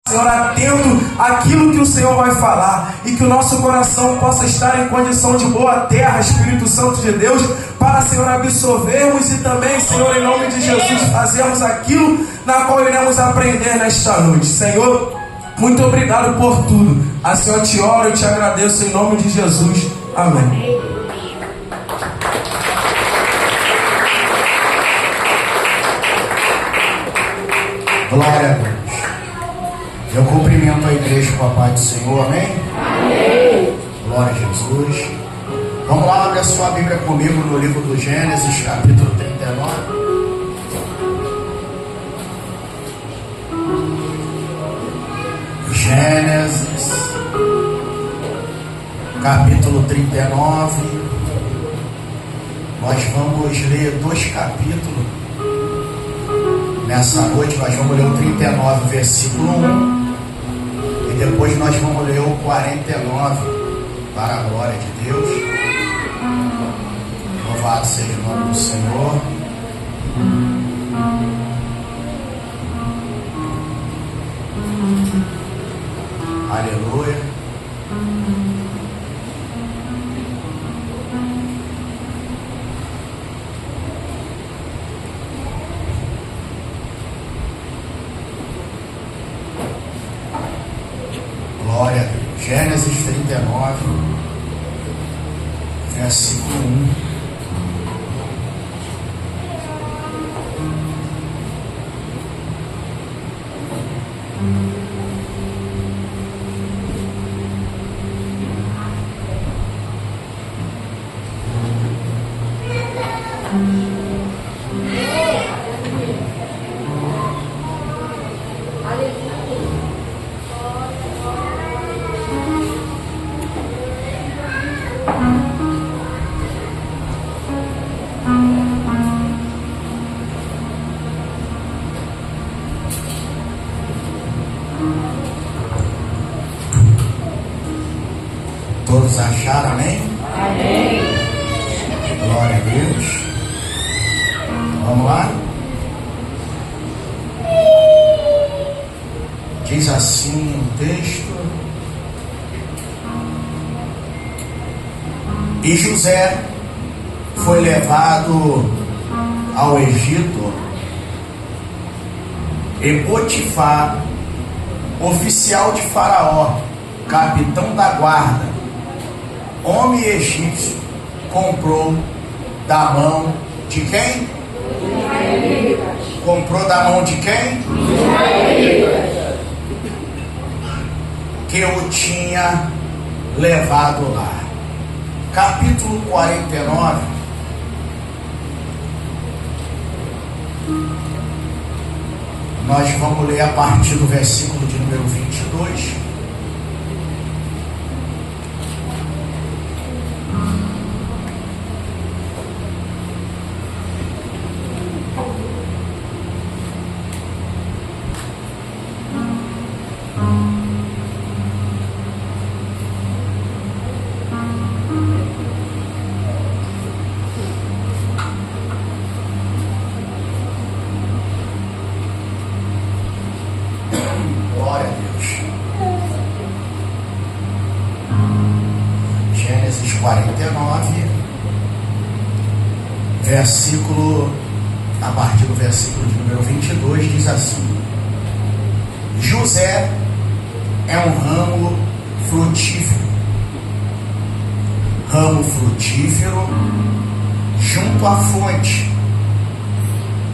Senhor, atento àquilo que o Senhor vai falar, e que o nosso coração possa estar em condição de boa terra, Espírito Santo de Deus, para, Senhor, absorvermos e também, Senhor, em nome de Jesus, fazermos aquilo na qual iremos aprender nesta noite. Senhor, muito obrigado por tudo. Assim eu te oro e te agradeço em nome de Jesus. Amém. Glória a Deus. Eu cumprimento a igreja com a paz do Senhor, amém? Amém. Glória a Jesus. Vamos lá, abre a sua Bíblia comigo no livro do Gênesis, capítulo 39. Gênesis, capítulo 39. Nós vamos ler 2 capítulos. Nessa noite nós vamos ler o 39, versículo 1. E depois nós vamos ler o 49, para a glória de Deus. Louvado seja o nome do Senhor. Aleluia. Glória a Deus. Gênesis 39, versículo 1. Todos acharam, amém? Amém. Glória a Deus. Vamos lá? Diz assim o texto: E José foi levado ao Egito, e Potifar, oficial de Faraó, capitão da guarda, homem egípcio, comprou da mão de quem? Comprou da mão de quem? Que o tinha levado lá. Capítulo 49. Nós vamos ler a partir do versículo de número 22. Glória a Deus. Gênesis 49, versículo, a partir do versículo de número 22, diz assim: José é um ramo frutífero junto à fonte.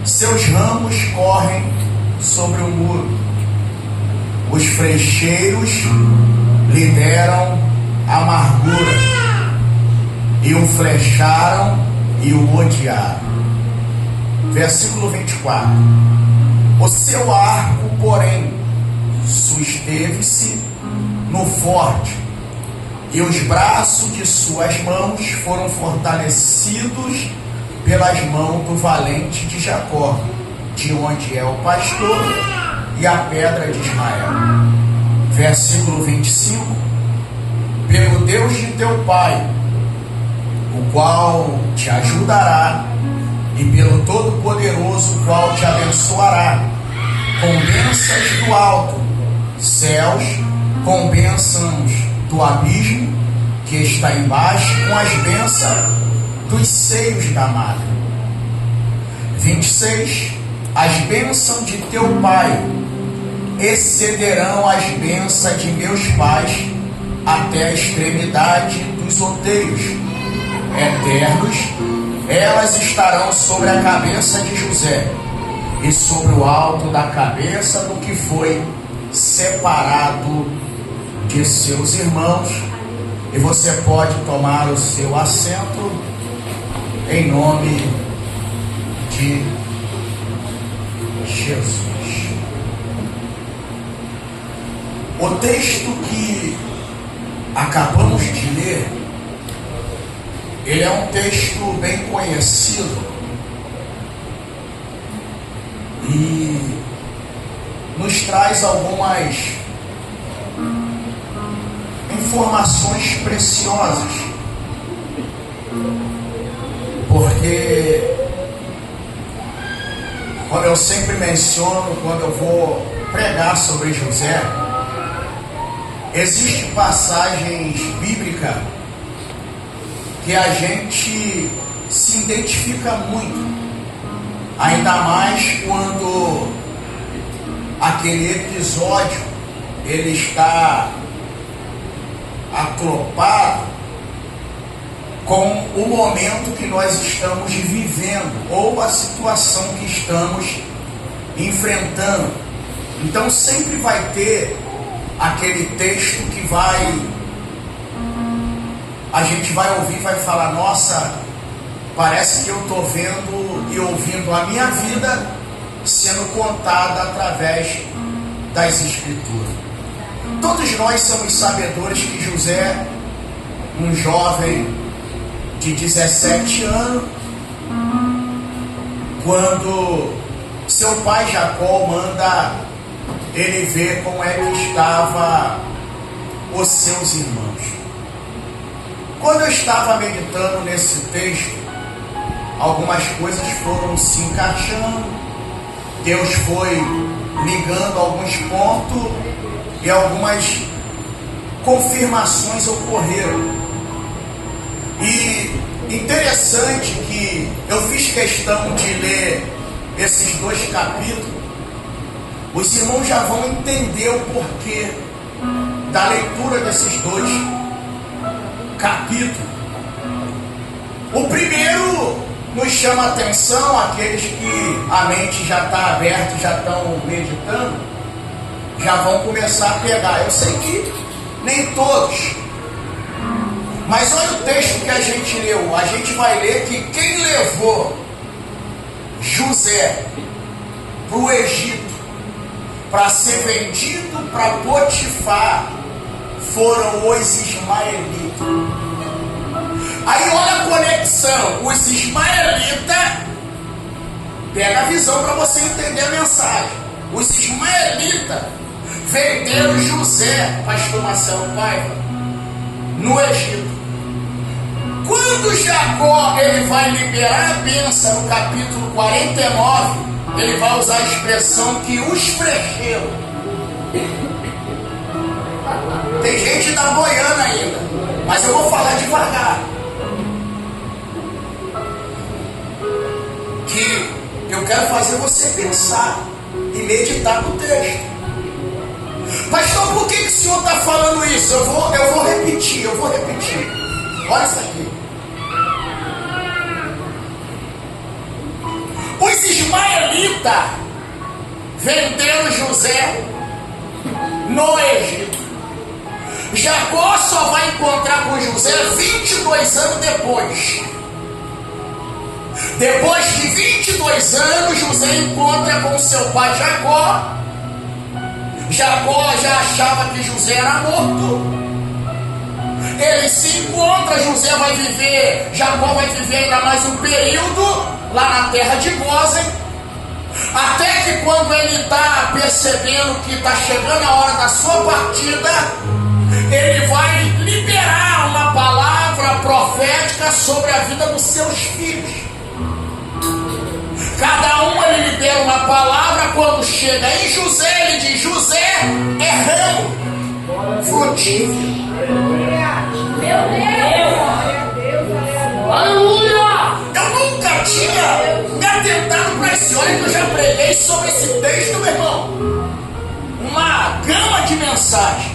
Seus ramos correm sobre o muro. Os frecheiros lhe deram amargura, e o flecharam e o odiaram. Versículo 24. O seu arco, porém, susteve-se no forte, e os braços de suas mãos foram fortalecidos pelas mãos do valente de Jacó, de onde é o pastor e a pedra de Israel. Versículo 25. Pelo Deus de teu pai, o qual te ajudará, e pelo Todo-Poderoso, o qual te abençoará, com bênçãos do alto, céus com bênçãos do abismo que está embaixo, com as bênçãos dos seios da madre. 26. As bênçãos de teu pai excederão as bênçãos de meus pais até a extremidade dos outeiros eternos. Elas estarão sobre a cabeça de José e sobre o alto da cabeça do que foi separado de seus irmãos. E você pode tomar o seu assento em nome de Jesus. O texto que acabamos de ler, ele é um texto bem conhecido e nos traz algumas informações preciosas, porque, como eu sempre menciono quando eu vou pregar sobre José, existem passagens bíblicas que a gente se identifica muito, ainda mais quando aquele episódio ele está aclopado com o momento que nós estamos vivendo ou a situação que estamos enfrentando. Então sempre vai ter aquele texto que a gente vai ouvir e vai falar: nossa, parece que eu estou vendo e ouvindo a minha vida sendo contada através das Escrituras. Todos nós somos sabedores que José, um jovem de 17 anos, quando seu pai Jacó manda ele ver como é que estava os seus irmãos. Quando eu estava meditando nesse texto, algumas coisas foram se encaixando, Deus foi ligando alguns pontos e algumas confirmações ocorreram. E interessante que eu fiz questão de ler esses 2 capítulos. Os irmãos já vão entender o porquê da leitura desses 2 capítulos. O primeiro nos chama a atenção, aqueles que a mente já está aberta, já estão meditando, já vão começar a pegar. Eu sei que nem todos, mas olha o texto que a gente leu. A gente vai ler que quem levou José para o Egito para ser vendido para Potifar foram os ismaelitas. Aí olha a conexão. Os ismaelitas, pega a visão para você entender a mensagem. Os ismaelitas venderam José, pastor Marcelo Paiva, no Egito. Quando Jacó ele vai liberar a bênção no capítulo 49, ele vai usar a expressão que os frecheiros. Tem gente da boiana ainda, mas eu vou falar devagar. Que eu quero fazer você pensar e meditar no texto. Pastor, por que o senhor está falando isso? Eu vou repetir. Olha isso aqui. Os ismaelitas venderam José no Egito. Jacó só vai encontrar com José 22 anos depois. Depois de 22 anos, José encontra com seu pai Jacó. Jacó já achava que José era morto. Ele se encontra, Jacó vai viver ainda mais um período lá na terra de Gósen, até que quando ele está percebendo que está chegando a hora da sua partida, ele vai liberar uma palavra profética sobre a vida dos seus filhos. Cada um ele libera uma palavra. Quando chega em José, ele diz: José é frutífero. Eu nunca tinha me atentado para esse. Olha que eu já preguei sobre esse texto, meu irmão. Uma gama de mensagens.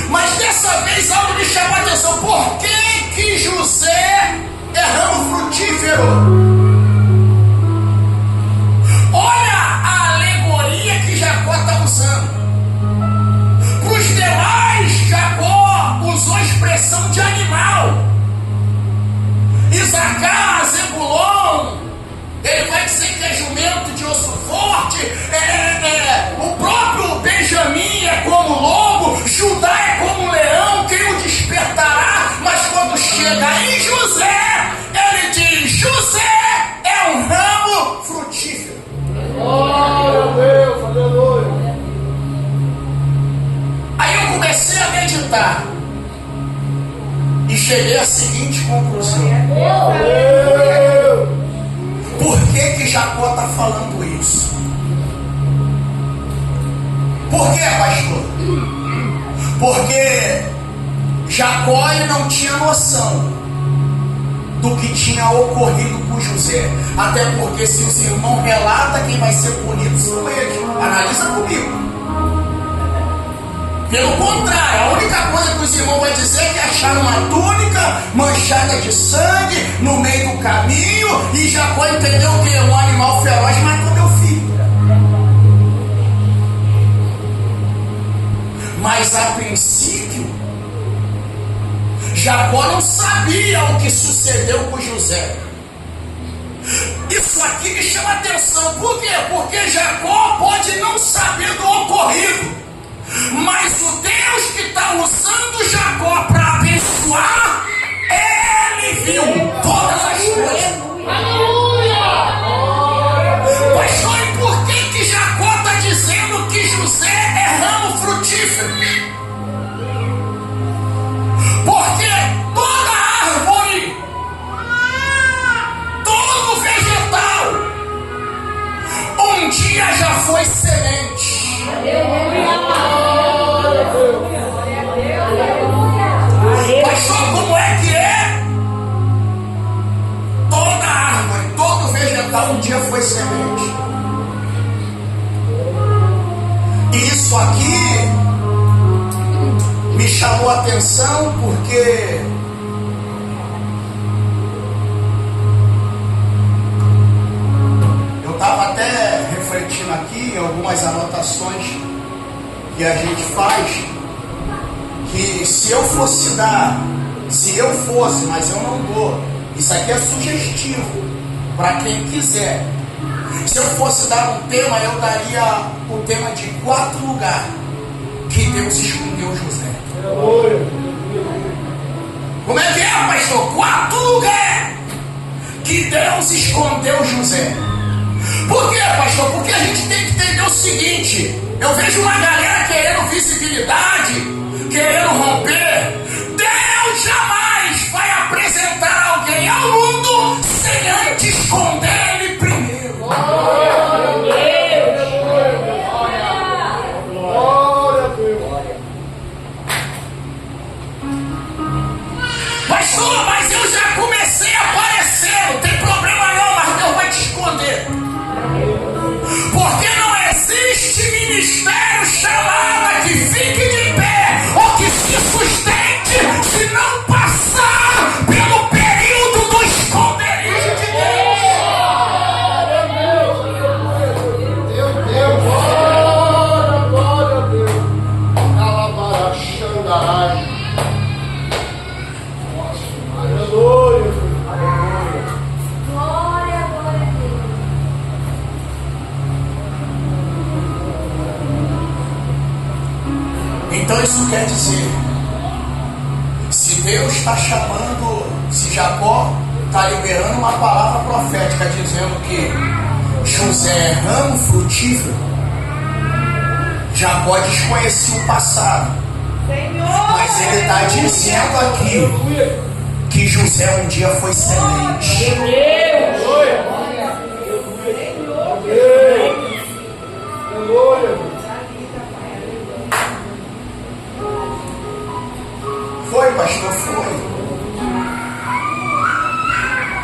Mas dessa vez algo me chamou a atenção. Por que José é ramo frutífero? Olha a alegoria que Jacó está usando. Para os demais, Jacó usou a expressão de animal. Isacar, Zebulon, ele vai dizer que é jumento de osso forte. O próprio Benjamim é como lobo. Judá é como leão, quem o despertará? Mas quando chega em José, ele diz: José é um ramo frutífero. Glória a Deus, aleluia. Aí eu comecei a meditar e cheguei à seguinte conclusão. Por que Jacó está falando isso? Por que, pastor? Porque Jacó ele não tinha noção do que tinha ocorrido com José. Até porque se os irmãos relatam, quem vai ser punido são eles. Analisa comigo. Pelo contrário, a única coisa que os irmãos vão dizer é que acharam uma túnica manchada de sangue no meio do caminho e Jacó entendeu que um animal feroz matou meu filho. Mas a princípio, Jacó não sabia o que sucedeu com José. Isso aqui me chama a atenção. Por quê? Porque Jacó pode não saber do ocorrido, mas o Deus que está usando Jacó para abençoar, ele viu todas as coisas. Pastor, e por que Jacó está dizendo que José é ramo frutífero? Porque toda árvore, todo vegetal, um dia já foi semente. Pastor, como é que é? Toda árvore, todo vegetal um dia foi semente. E isso aqui me chamou a atenção porque eu estava até refletindo aqui em algumas anotações que a gente faz, que se eu fosse, mas eu não dou, isso aqui é sugestivo para quem quiser. Se eu fosse dar um tema, eu daria o tema de 4 lugares que Deus escondeu José. Como é que é, pastor? 4 lugares que Deus escondeu José. Por quê, pastor? Porque a gente tem que entender o seguinte: eu vejo uma galera querendo visibilidade, querendo romper. Deus jamais vai apresentar alguém ao mundo sem antes esconder ele primeiro. Glória a Deus. Pastor, mas eu já comecei a aparecer. Não tem problema não, mas Deus vai te esconder. Porque não existe ministério chamado que fique de pé ou que se sustente se não passar pelo período do esconderijo de Deus. Glória a Deus. Alabarachandarai. Aleluia. Glória, glória a Deus. Então isso quer dizer, se Deus está chamando, se Jacó está liberando uma palavra profética dizendo que José é ramo frutífero, Jacó desconhecia o passado, mas ele está dizendo aqui que José um dia foi semente. pastor, foi.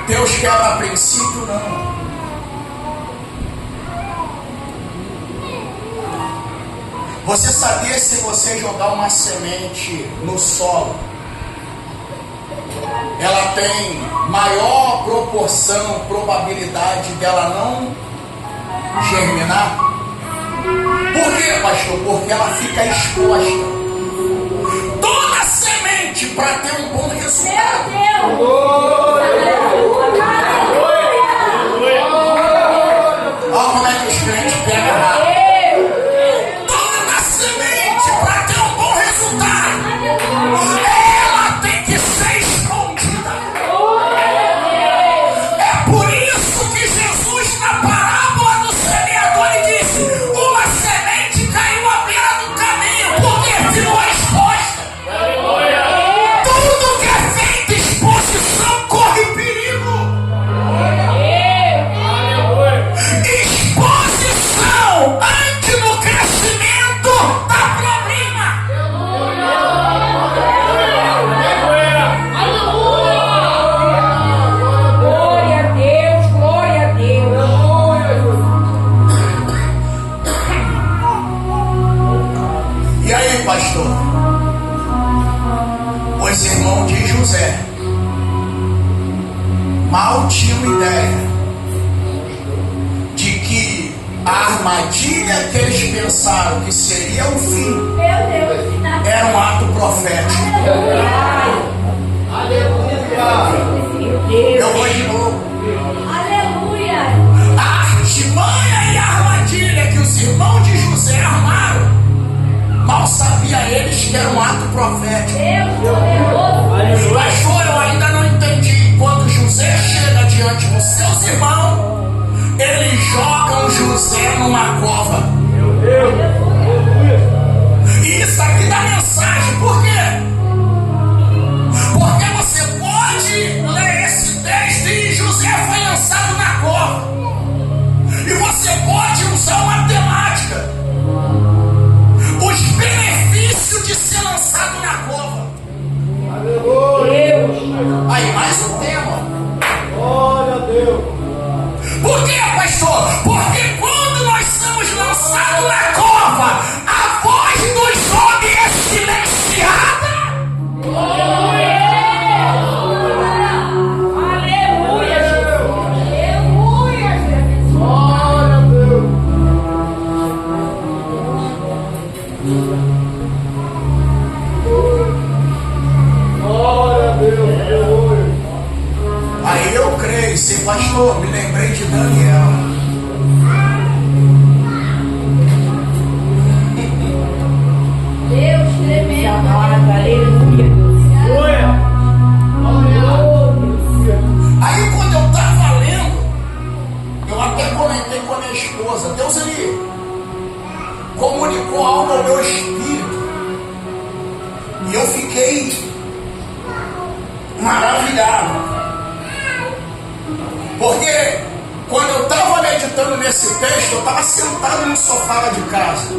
Deus quebra princípio, não. Você sabia, se você jogar uma semente no solo, ela tem maior proporção, probabilidade dela não germinar? Por quê, pastor? Porque ela fica exposta. Toda semente, para ter um bom resultado, olha como é que os crentes pegam errado. Toda semente, para ter um bom resultado, ela tem que ser escondida. É por isso que Jesus, na parábola do semeador, ele disse: uma semente caiu à beira do caminho, porque ficou exposta. Tudo que é feito exposição corre perigo. Exposição antes do crescimento dá problema. Glória a Deus, glória a Deus. E aí, pastor? Os irmãos de José mal tinham ideia de que a armadilha que eles pensaram que seria o fim Meu Deus. era um ato profético. Meu Deus. Eu vou de novo. Aleluia. A artimanha e a armadilha que os irmãos de José armaram, mal sabia eles que era um ato profético. Deus poderoso. Pastor, eu ainda não entendi. Quando José chega diante dos seus irmãos, eles jogam José numa cova. E isso aqui dá mensagem. Por quê? Porque você pode ler esse texto e José foi lançado na cova. E você pode usar uma temática: os benefícios de ser lançado na cova. Deus. Aí, mais um tema. Glória a Deus. Por quê, pastor? Porque quando nós somos lançados na cova, a voz dos homens é silenciada. Aleluia, Jesus. Aleluia, Jesus. Glória a Deus. Glória a Deus. Aleluia. Aí eu creio, sim, pastor, me lembrei de Daniel. Deus tremendo. Aleluia. Aí quando eu estava lendo, eu até comentei com a minha esposa, Deus ele comunicou algo ao meu espírito. E eu fiquei maravilhado. Porque quando eu estava meditando nesse texto, eu estava sentado no sofá de casa.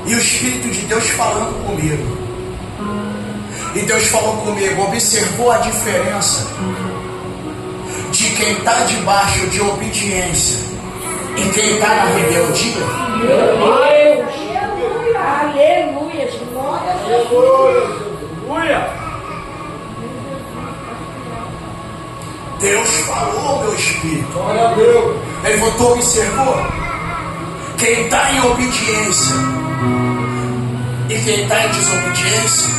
E o Espírito de Deus falando comigo. E Deus falou comigo: observou a diferença de quem está debaixo de obediência e quem está na rebeldia? Aleluia, Jesus. Aleluia. Deus falou ao meu espírito. Glória a Deus. Ele falou: tu observou? Quem está em obediência e quem está em desobediência.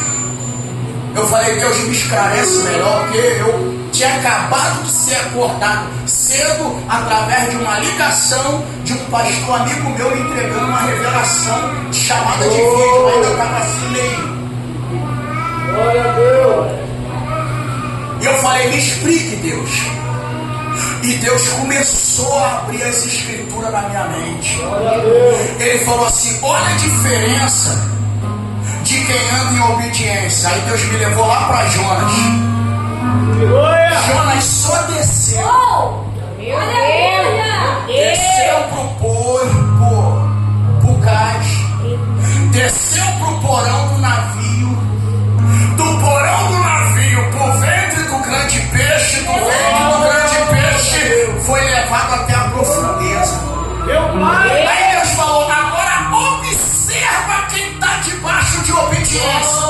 Eu falei: Deus, me esclarece melhor, porque eu tinha acabado de ser acordado cedo através de uma ligação de um pastor amigo meu me entregando uma revelação de chamada de vídeo. Ainda estava assim meio. Glória a Deus. E eu falei: me explique, Deus. E Deus começou a abrir as escrituras na minha mente. Glória a Deus. Ele falou assim: olha a diferença de quem anda em obediência. Aí Deus me levou lá para Jonas. Jonas só desceu. Meu Deus. Desceu pro cais. Desceu pro porão do navio. Do porão porão do navio, por ventre do grande peixe, do ventre do grande peixe, foi levado até a profundeza. Aí Deus falou, agora observa quem está debaixo de obediência.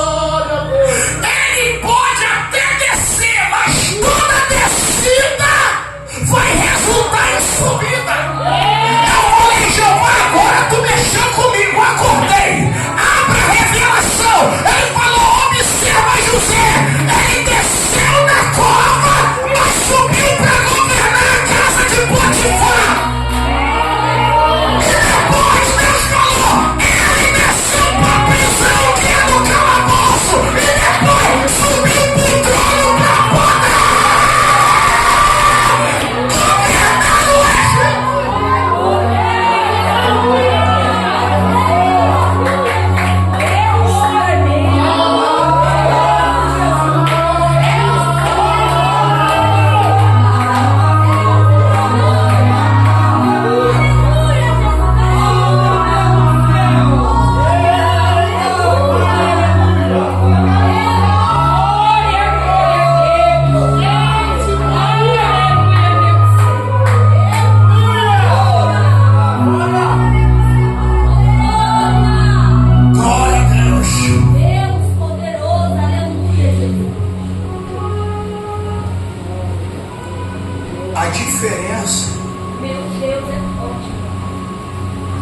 Ele pode até descer, mas toda descida vai resultar em subida. Eu falei, Jeová, agora tu mexeu comigo, acordei. Abra a revelação. Ele falou, observa José. Ele desceu da cova, mas subiu para governar a casa de Potifar. E depois Deus falou, ele desceu para a prisão que é no calabouço. E depois subiu para o trono para poder governar o Egito. Glória a Deus. Deus poderoso, aleluia, Jesus. A diferença Meu Deus é forte.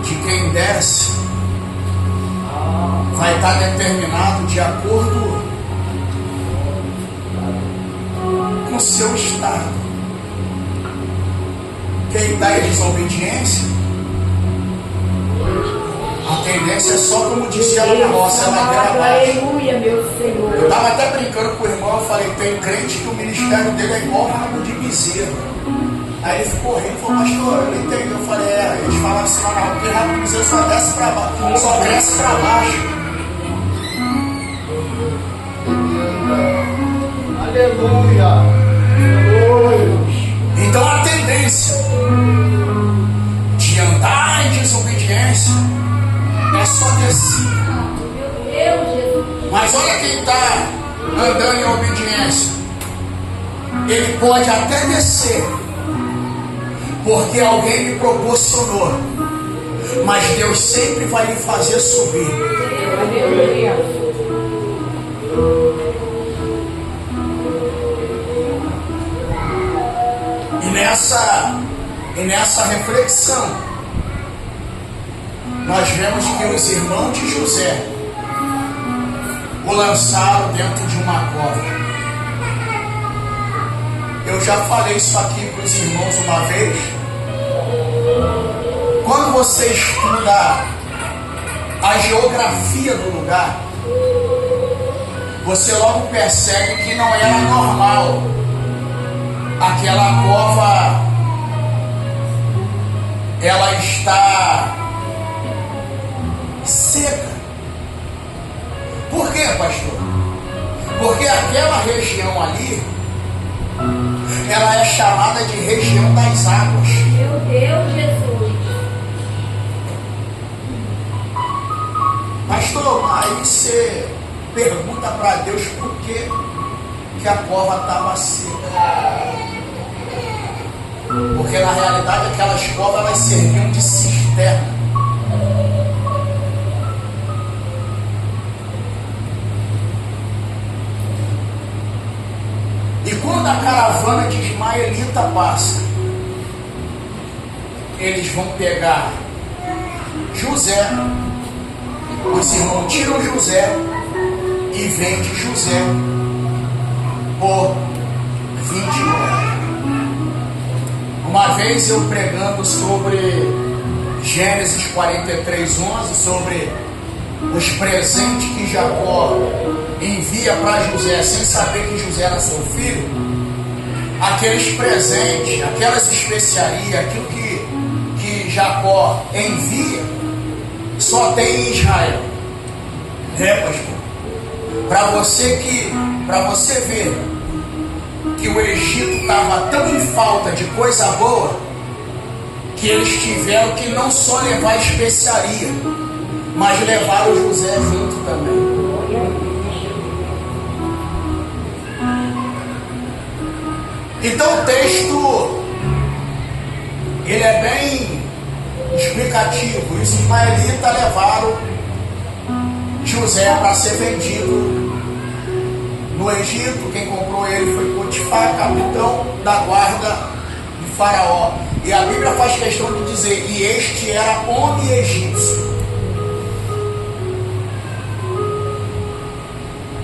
de quem desce vai estar determinado de acordo com o seu estado. Quem está em desobediência, a tendência é só, como disse ela na roça, ela vai abaixo. Aleluia, meu Senhor. Eu estava até brincando com o irmão, eu falei, tem crente que o ministério dele é igual rabo de bezerro. Aí ele ficou rindo, falou, pastor, eu não entendi. Eu falei, eles falam assim, não, porque rabo de bezerro só desce para baixo, só cresce para baixo. Aleluia. Então a tendência de andar em desobediência é só descer. Meu Deus, Jesus. Mas olha quem está andando em obediência. Ele pode até descer, porque alguém me proporcionou. Mas Deus sempre vai lhe fazer subir. Aleluia. E nessa reflexão, nós vemos que os irmãos de José o lançaram dentro de uma cova. Eu já falei isso aqui para os irmãos uma vez. Quando você estuda a geografia do lugar, você logo percebe que não era normal aquela cova, ela está seca. Por quê, pastor? Porque aquela região ali, ela é chamada de região das águas. Meu Deus, Jesus. Pastor, aí você pergunta para Deus por que a cova estava seca. Porque na realidade aquelas covas elas serviam de cisterna. E quando a caravana de ismaelita passa, eles vão pegar José, os irmãos tiram José e vendem José por 20 moedas. Uma vez eu pregando sobre Gênesis 43:11, sobre os presentes que Jacó envia para José sem saber que José era seu filho, aqueles presentes, aquelas especiarias, aquilo que Jacó envia, só tem em Israel. Pastor? Para você ver que o Egito estava tão em falta de coisa boa, que eles tiveram que não só levar especiaria, mas levaram José junto também. Então o texto, ele é bem explicativo. Os ismaelitas levaram José para ser vendido no Egito. Quem comprou ele foi Potifar, capitão da guarda de Faraó. E a Bíblia faz questão de dizer: e este era homem egípcio.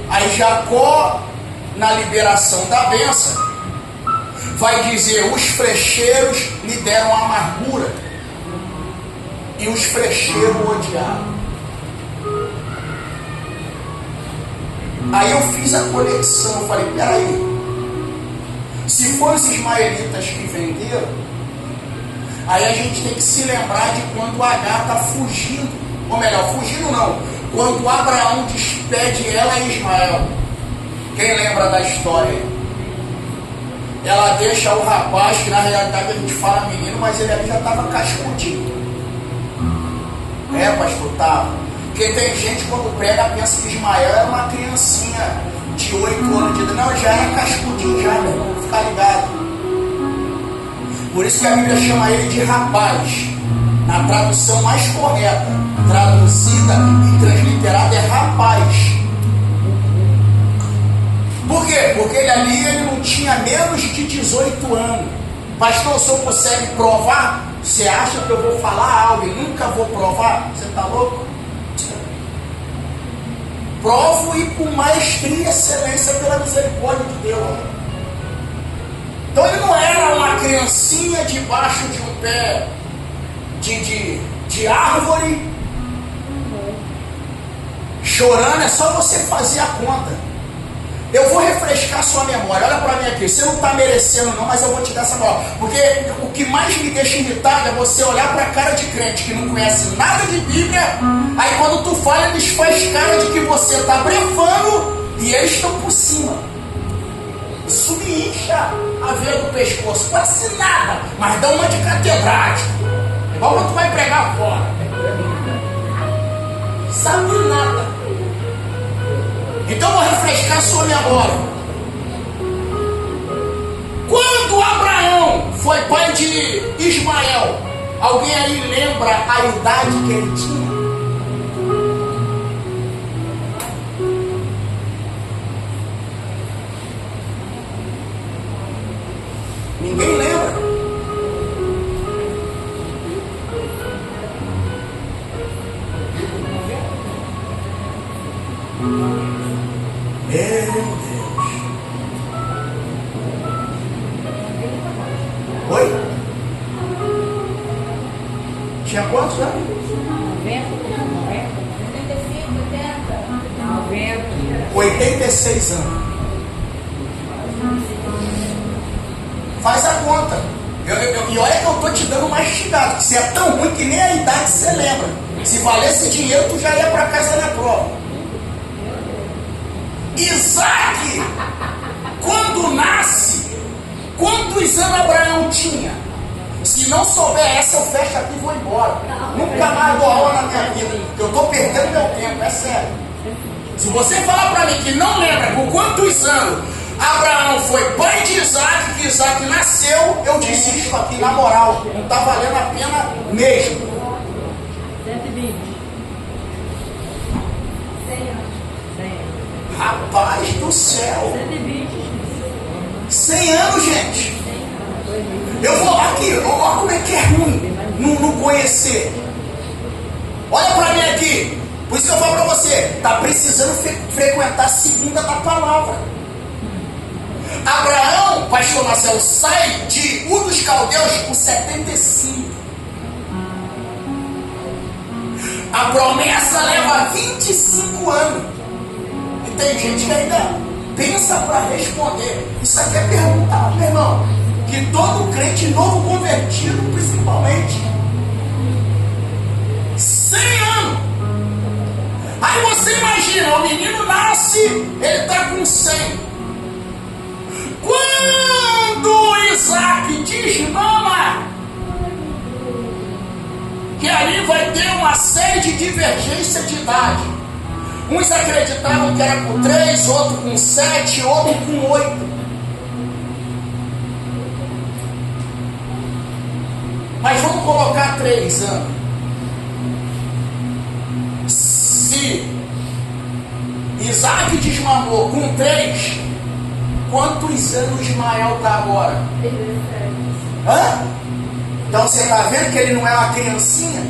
Aí Jacó, na liberação da bênção, vai dizer: os frecheiros lhe deram amargura e os frecheiros odiaram. Aí eu fiz a conexão, falei: peraí, se foram os ismaelitas que venderam, aí a gente tem que se lembrar de quando Agar está fugindo, ou melhor, fugindo não, quando Abraão despede ela e Ismael. Quem lembra da história? Ela deixa o rapaz, que na realidade a gente fala menino, mas ele ali já estava cascudinho. É, pastor, estava. Porque tem gente quando prega pensa que Ismael era uma criancinha de 8 anos de idade. Não, já era cascudinho, já, meu irmão, fica ligado. Por isso que a Bíblia chama ele de rapaz. Na tradução mais correta, traduzida e transliterada, é rapaz. Por quê? Porque ele não tinha menos de 18 anos. Pastor, o senhor consegue provar? Você acha que eu vou falar algo e nunca vou provar? Você está louco? Provo e com maestria e excelência pela misericórdia de Deus. Então ele não era uma criancinha debaixo de um pé de árvore chorando. É só você fazer a conta. Eu vou refrescar sua memória. Olha para mim aqui. Você não está merecendo não, mas eu vou te dar essa memória. Porque o que mais me deixa irritado é você olhar para a cara de crente que não conhece nada de Bíblia. Aí quando tu fala, eles fazem cara de que você está blefando e eles estão por cima. Isso me incha a veia do pescoço. Parece nada, mas dá uma de catedrático. Igual quando tu vai pregar fora. Sabe nada. Então vou refrescar sua memória. Quando Abraão foi pai de Ismael, alguém aí lembra a idade que ele tinha? Ninguém lembra? Meu Deus. Oi? Tinha quantos anos? 86 anos. Faz a conta. E olha que eu estou te dando mais mastigado, que você é tão ruim que nem a idade você lembra. Se valesse dinheiro, tu já ia para casa na prova. Isaac, quando nasce, quantos anos Abraão tinha? Se não souber essa, eu fecho aqui e vou embora. Nunca mais dou aula na minha vida. Eu estou perdendo meu tempo, é sério. Se você falar para mim que não lembra por quantos anos Abraão foi pai de Isaac, que Isaac nasceu, eu desisto aqui na moral. Não está valendo a pena mesmo. 120. Rapaz do céu. 100 anos, gente. Eu vou aqui, olha como é que é ruim não conhecer. Olha para mim aqui. Por isso que eu falo para você, está precisando frequentar a segunda da palavra. Abraão, pastor Marcelo, sai de Ur dos Caldeus com 75. A promessa leva 25 anos. E tem gente que ainda pensa para responder. Isso aqui é perguntar, meu irmão, que todo crente novo convertido, principalmente, 100 anos. Aí você imagina, o menino nasce, ele está com 100. Quando Isaac desmama, que ali vai ter uma série de divergência de idade. Uns acreditavam que era com 3, outro com 7, outro com 8. Mas vamos colocar 3 anos. Se Isaac desmamou com 3, quantos anos Ismael está agora? Hã? Então você está vendo que ele não é uma criancinha?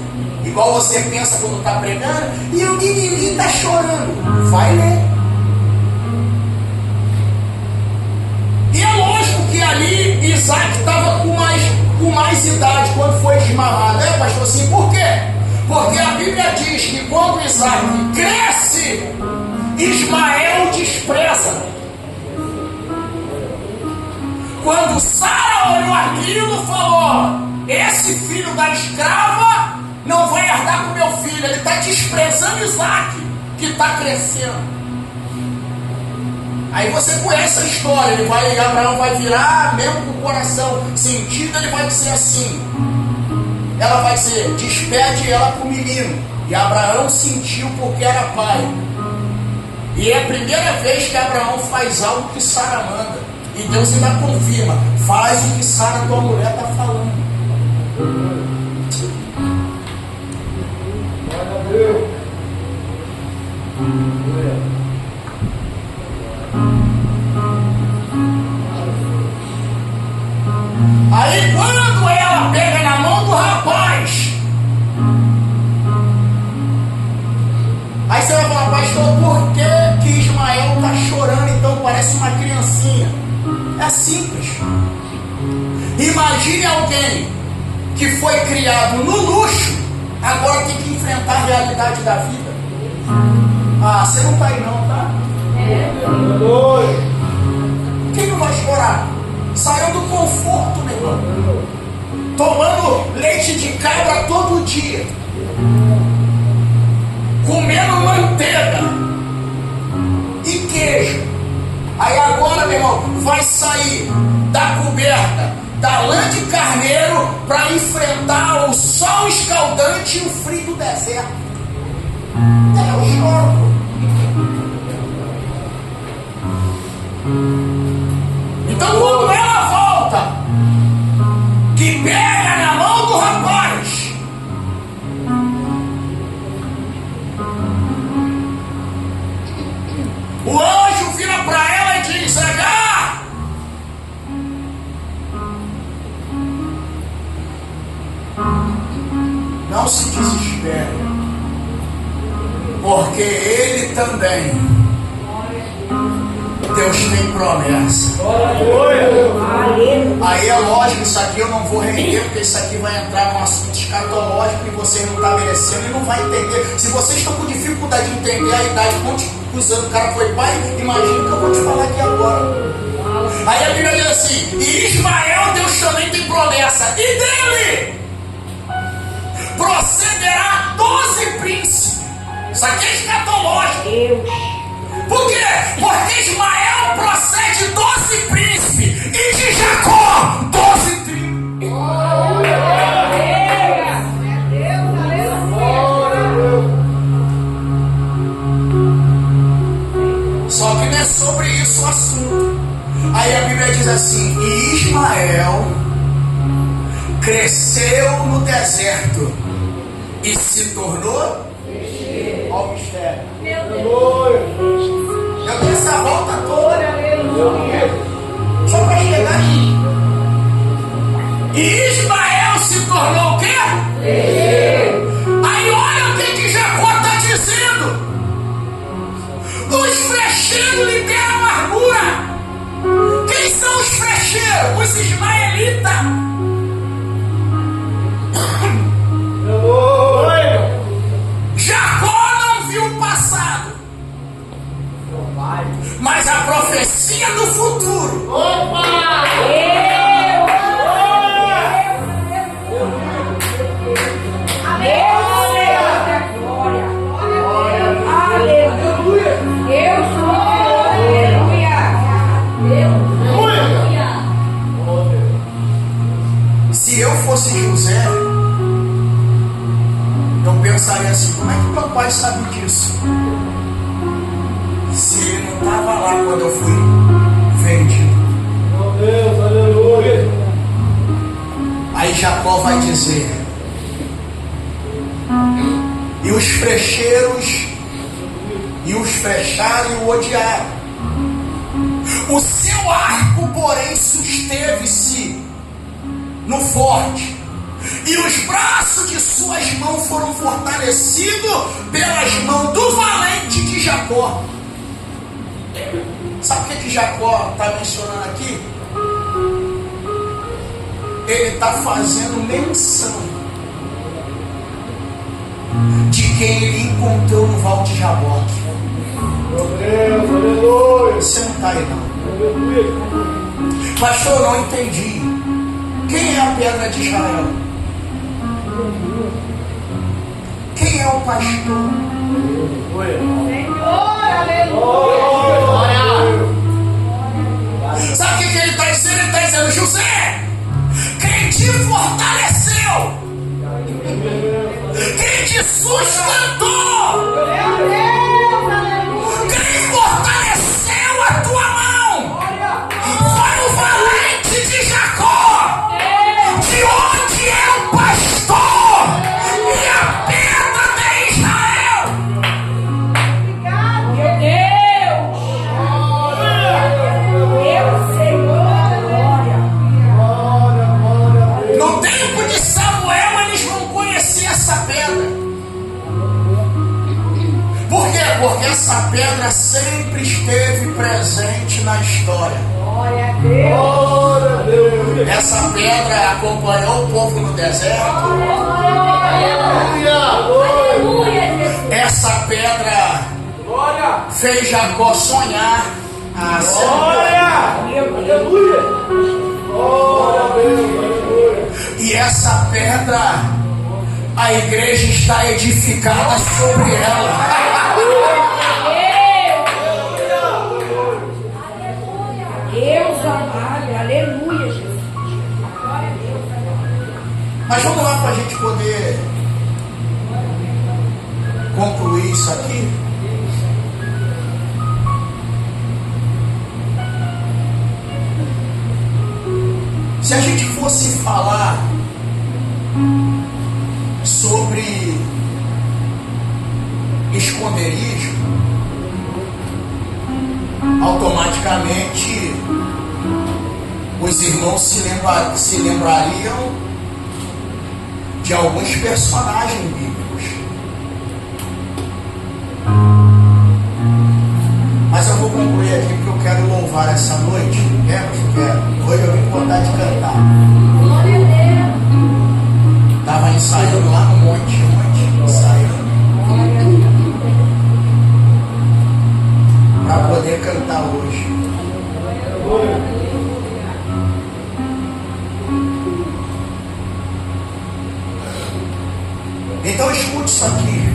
Igual você pensa quando está pregando. E o menininho está chorando. Vai ler. E é lógico que ali Isaac estava com mais idade quando foi desmamado, né, pastor? Assim, por quê? Porque a Bíblia diz que quando Isaac cresce, Ismael despreza. Quando Sara olhou aquilo, falou: esse filho da escrava não vai herdar com meu filho. Ele está desprezando Isaac, que está crescendo. Aí você conhece a história. Abraão vai virar, mesmo com o coração sentido, ele vai dizer assim. Ela vai dizer: despede ela com o menino. E Abraão sentiu porque era pai. E é a primeira vez que Abraão faz algo que Sara manda. E Deus ainda confirma: faz o que Sara, tua mulher, está falando. Glória a Deus. Aí quando ela pega na mão do rapaz, aí você vai falar: pastor, por que Ismael está chorando então, parece uma criancinha? É simples. Imagine alguém que foi criado no luxo, agora tem que enfrentar a realidade da vida. Ah, você não está aí não, tá? Quem não vai chorar? Saiu do conforto, meu irmão. Tomando leite de cabra todo dia. Comendo manteiga e queijo. Aí agora, meu irmão, vai sair da coberta da lã de carneiro para enfrentar o sol escaldante e o frio do deserto. Eu choro. Então quando ela volta, que pega na mão do rapaz, o anjo vira para ela e diz: Agar, não se desespere, porque ele também, Deus tem promessa. Aí é lógico, isso aqui eu não vou render, porque isso aqui vai entrar num assunto escatológico e você não está merecendo e não vai entender. Se vocês estão com dificuldade de entender a idade, quantos anos o cara foi pai, imagina o que eu vou te falar aqui agora. Aí a Bíblia diz assim: e Ismael, Deus também tem promessa, e dele procederá 12 príncipes. Isso aqui é escatológico. Por quê? Porque Ismael procede 12 príncipes e de Jacó 12 tribos. Só que não é sobre isso o assunto. Aí a Bíblia diz assim: e Ismael cresceu no deserto e se tornou. Olha o mistério. Eu dei essa volta toda só para chegar aqui. E Ismael se tornou o quê? Aí olha o que Jacó está dizendo: os flecheiros liberam amargura. Quem são os flecheiros? Os ismaelitas. Jacó não viu o passado, mas a profecia do futuro. Se eu fosse José, eu pensaria assim: como é que meu pai sabe disso? Se ele não estava lá quando eu fui vendido. Meu Deus, aleluia. Aí Jacó vai dizer: e os flecheiros e os fecharam e o odiaram. O seu arco, porém, susteve-se no forte, e os braços de suas mãos foram fortalecidos pelas mãos do valente de Jacó. Sabe o que Jacó está mencionando aqui? Ele está fazendo menção de quem ele encontrou no Val de Jaboque. Você não está aí não. Pastor, eu não entendi. Quem é a pedra de Israel? Quem é o pastor? Senhor, aleluia. Sabe o que ele está dizendo? Ele está dizendo: José, quem te fortaleceu, quem te sustentou, Meu Deus, aleluia. quem fortaleceu a tua mão, foi o valente de Jacó, de onde é o pastor e a pedra de Israel. Meu Deus. Meu Senhor, glória. No tempo de Samuel, eles vão conhecer essa pedra. Por quê? Porque essa pedra sempre esteve presente na história. Glória a Deus. Essa pedra acompanhou o povo no deserto. Aleluia, Jesus. Essa pedra fez Jacó sonhar. Meu Deus. E essa pedra, a igreja está edificada sobre ela. Deus amado, aleluia, Jesus. Glória a Deus. Mas vamos lá para a gente poder concluir isso aqui. Se a gente fosse falar sobre esconderijo, automaticamente os irmãos se lembrariam de alguns personagens bíblicos. Mas eu vou concluir aqui porque eu quero louvar essa noite. Eu quero. Hoje eu vim com vontade de cantar. Glória a Deus. Estava ensaiando lá no monte, ensaiando. Para poder cantar hoje. Então escute isso aqui.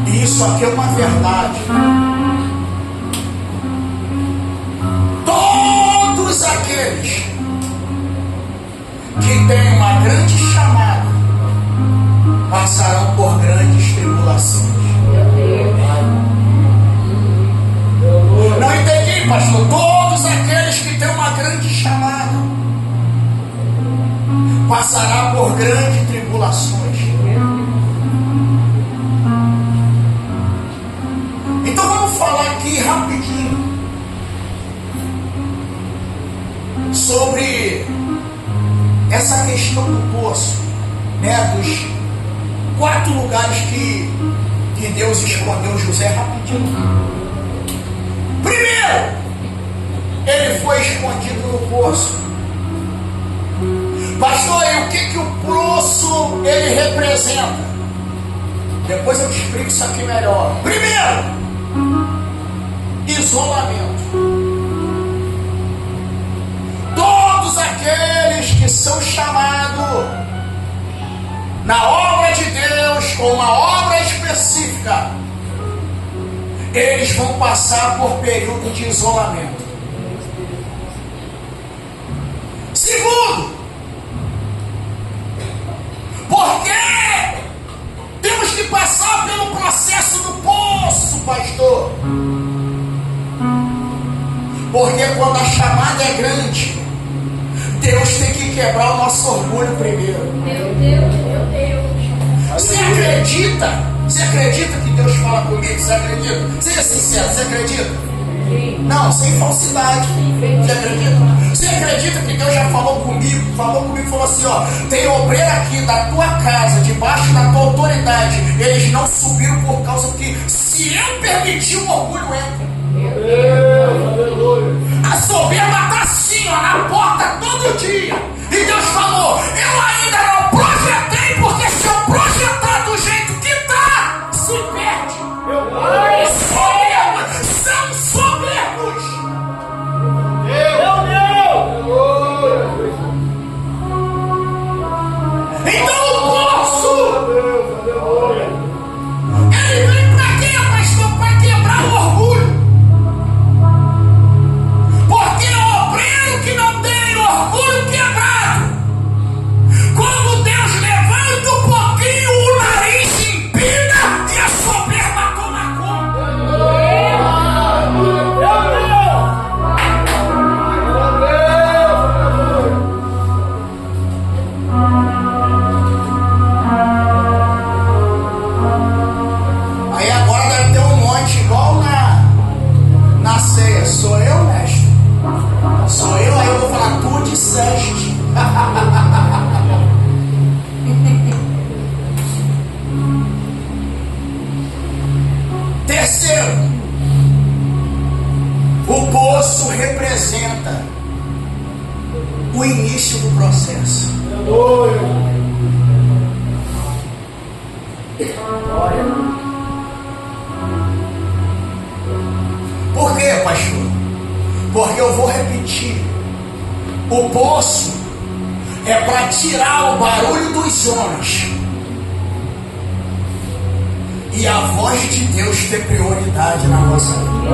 E isso aqui é uma verdade. Todos aqueles que têm uma grande chamada passarão por grandes tribulações. Não entendi, pastor. Todos aqueles que têm uma grande chamada passará por grandes tribulações. Então vamos falar aqui rapidinho sobre essa questão do poço, né? Dos 4 lugares que Deus escondeu José rapidinho. Primeiro, ele foi escondido no poço. Pastor, e o que o poço ele representa? Depois eu te explico isso aqui melhor. Primeiro, isolamento. Todos aqueles que são chamados na obra de Deus, com uma obra específica, eles vão passar por período de isolamento. Segundo, porque temos que passar pelo processo do poço, pastor. Porque quando a chamada é grande, Deus tem que quebrar o nosso orgulho primeiro. Meu Deus, meu Deus. Você acredita? Você acredita que Deus fala comigo? Você acredita? Seja sincero, você acredita? Sim. Não, sem falsidade. Você acredita? Você acredita que Deus já falou comigo? Falou assim, ó, tem obreiro aqui da tua casa, debaixo da tua autoridade. Eles não subiram por causa que, se eu permitir, o orgulho entra. A soberba está assim, ó, na porta todo dia. E Deus falou, eu ainda não projetei, porque se eu projetar do jeito que está, se perde. Soberbos são soberbos. Então o poço, ele vem para quê, pastor? Para quebrar o orgulho. Porque o obreiro que não tem orgulho quebrado, quando Deus levanta um pouquinho, o nariz empina e a soberba toma conta. Aí agora deve ter um monte igual na ceia. Sou eu, mestre? Sou eu? Aí eu vou falar, tu disseste. Terceiro, o poço representa o início do processo. Por quê, pastor? Porque eu vou repetir. O poço é para tirar o barulho dos homens e a voz de Deus ter prioridade na nossa vida.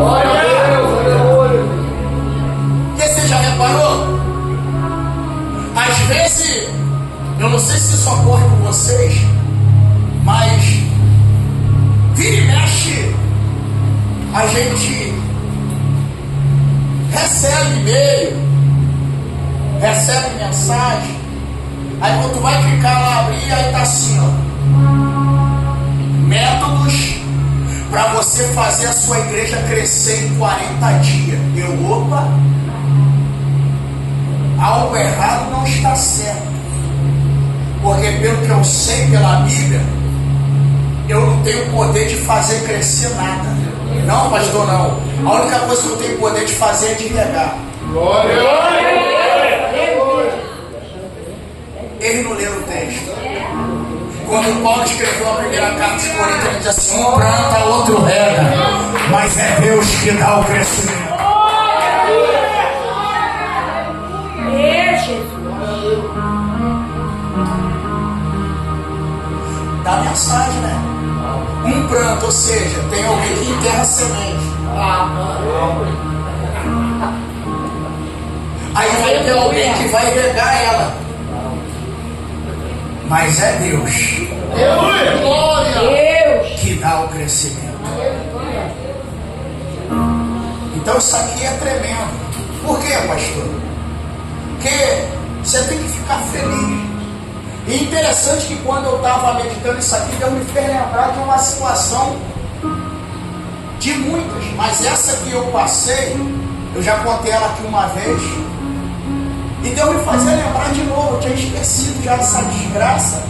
Porque você já reparou? Às vezes, eu não sei se isso ocorre com vocês, mas vira e mexe, a gente recebe e-mail, recebe mensagem, aí quando tu vai clicar lá, abrir, aí tá assim, ó, métodos para você fazer a sua igreja crescer em 40 dias. Opa, algo errado não está certo, porque pelo que eu sei pela Bíblia, eu não tenho poder de fazer crescer nada. Não, pastor, não. A única coisa que eu tenho poder de fazer é de regar. Eles não leram o texto. Quando Paulo escreveu a primeira carta de Coríntios, ele diz assim, um planta, outro rega, mas é Deus que dá o crescimento. Dá mensagem, né? Um pranto, ou seja, tem alguém que enterra a semente. Aí vai ter alguém que vai regar ela. Mas é Deus que dá o crescimento. Então isso aqui é tremendo. Por quê, pastor? Porque você tem que ficar feliz. E interessante que quando eu estava meditando isso aqui, Deus me fez lembrar de uma situação, de muitas, mas essa que eu passei, eu já contei ela aqui uma vez, e Deus me fazia lembrar de novo, eu tinha esquecido já dessa desgraça,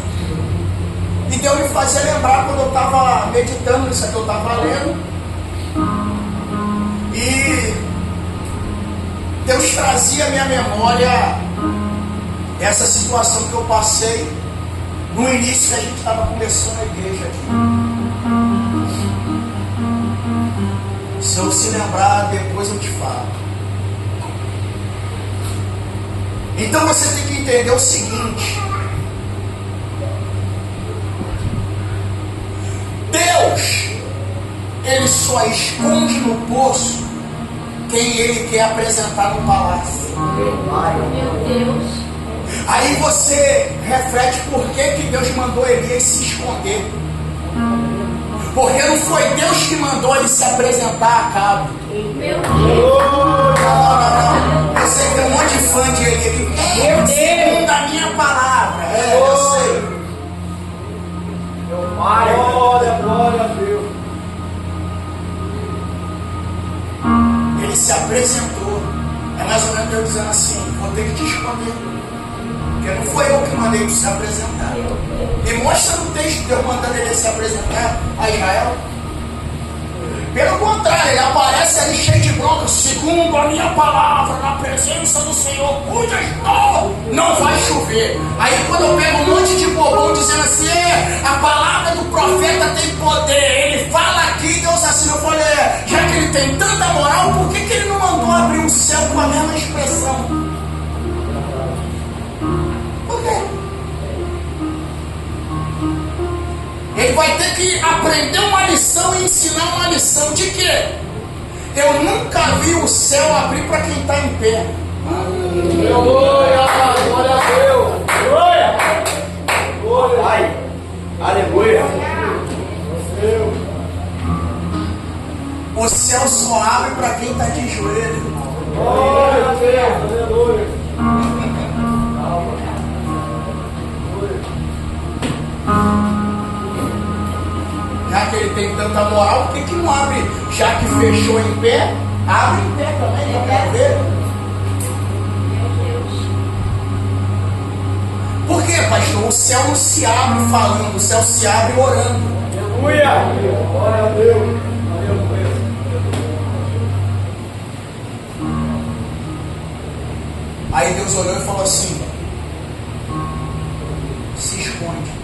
e Deus me fazia lembrar quando eu estava meditando nisso aqui, eu estava lendo, e Deus trazia à minha memória essa situação que eu passei no início que a gente estava começando a igreja aqui. Se eu se lembrar, depois eu te falo. Então você tem que entender o seguinte: Deus, Ele só esconde no poço quem Ele quer apresentar no palácio. Meu Deus. Aí você reflete por que Deus mandou Elias se esconder. Porque não foi Deus que mandou ele se apresentar a Acabe. Meu Deus. Eu sei que tem um monte de fã de ele aqui. Meu Deus. Segundo a minha palavra. Eu sei. Meu Pai. Glória, glória a Deus. Ele se apresentou. É mais ou menos Deus dizendo assim: vou ter que te esconder. Porque não foi eu que mandei ele se apresentar. Me mostra no texto Deus mandando ele se apresentar a Israel. Pelo contrário, ele aparece ali cheio de bronca. Segundo a minha palavra, na presença do Senhor, cuide estou, não vai chover. Aí quando eu pego um monte de bobão dizendo assim: a palavra do profeta tem poder, ele fala aqui, Deus assim, eu falei: já que ele tem tanta moral, por que ele não mandou abrir o céu com a mesma expressão? Por quê? Ele vai ter que aprender uma lição e ensinar uma lição de quê? Eu nunca vi o céu abrir para quem está em pé. Glória, glória a Deus. Glória. Glória. Pai. Aleluia. O céu só abre para quem está de joelho. Glória a Deus. Aleluia. Já que ele tem tanta moral, por que não abre? Já que fechou em pé, abre em pé também, eu quero ver. Por quê, pastor? O céu não se abre falando, o céu se abre orando. Aleluia. Glória a Deus. Aleluia. Aí Deus olhou e falou assim: se esconde.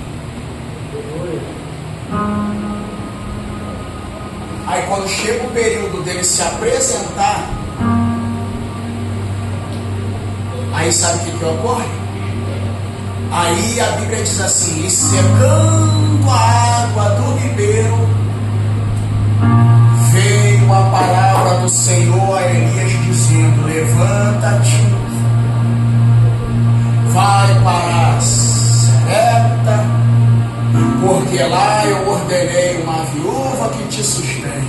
Aí quando chega o período dele se apresentar, aí sabe o que ocorre? Aí a Bíblia diz assim: e secando a água do ribeiro, veio a palavra do Senhor a Elias dizendo: levanta-te, vai para Sarepta, porque lá eu ordenei uma viúva que te sustente.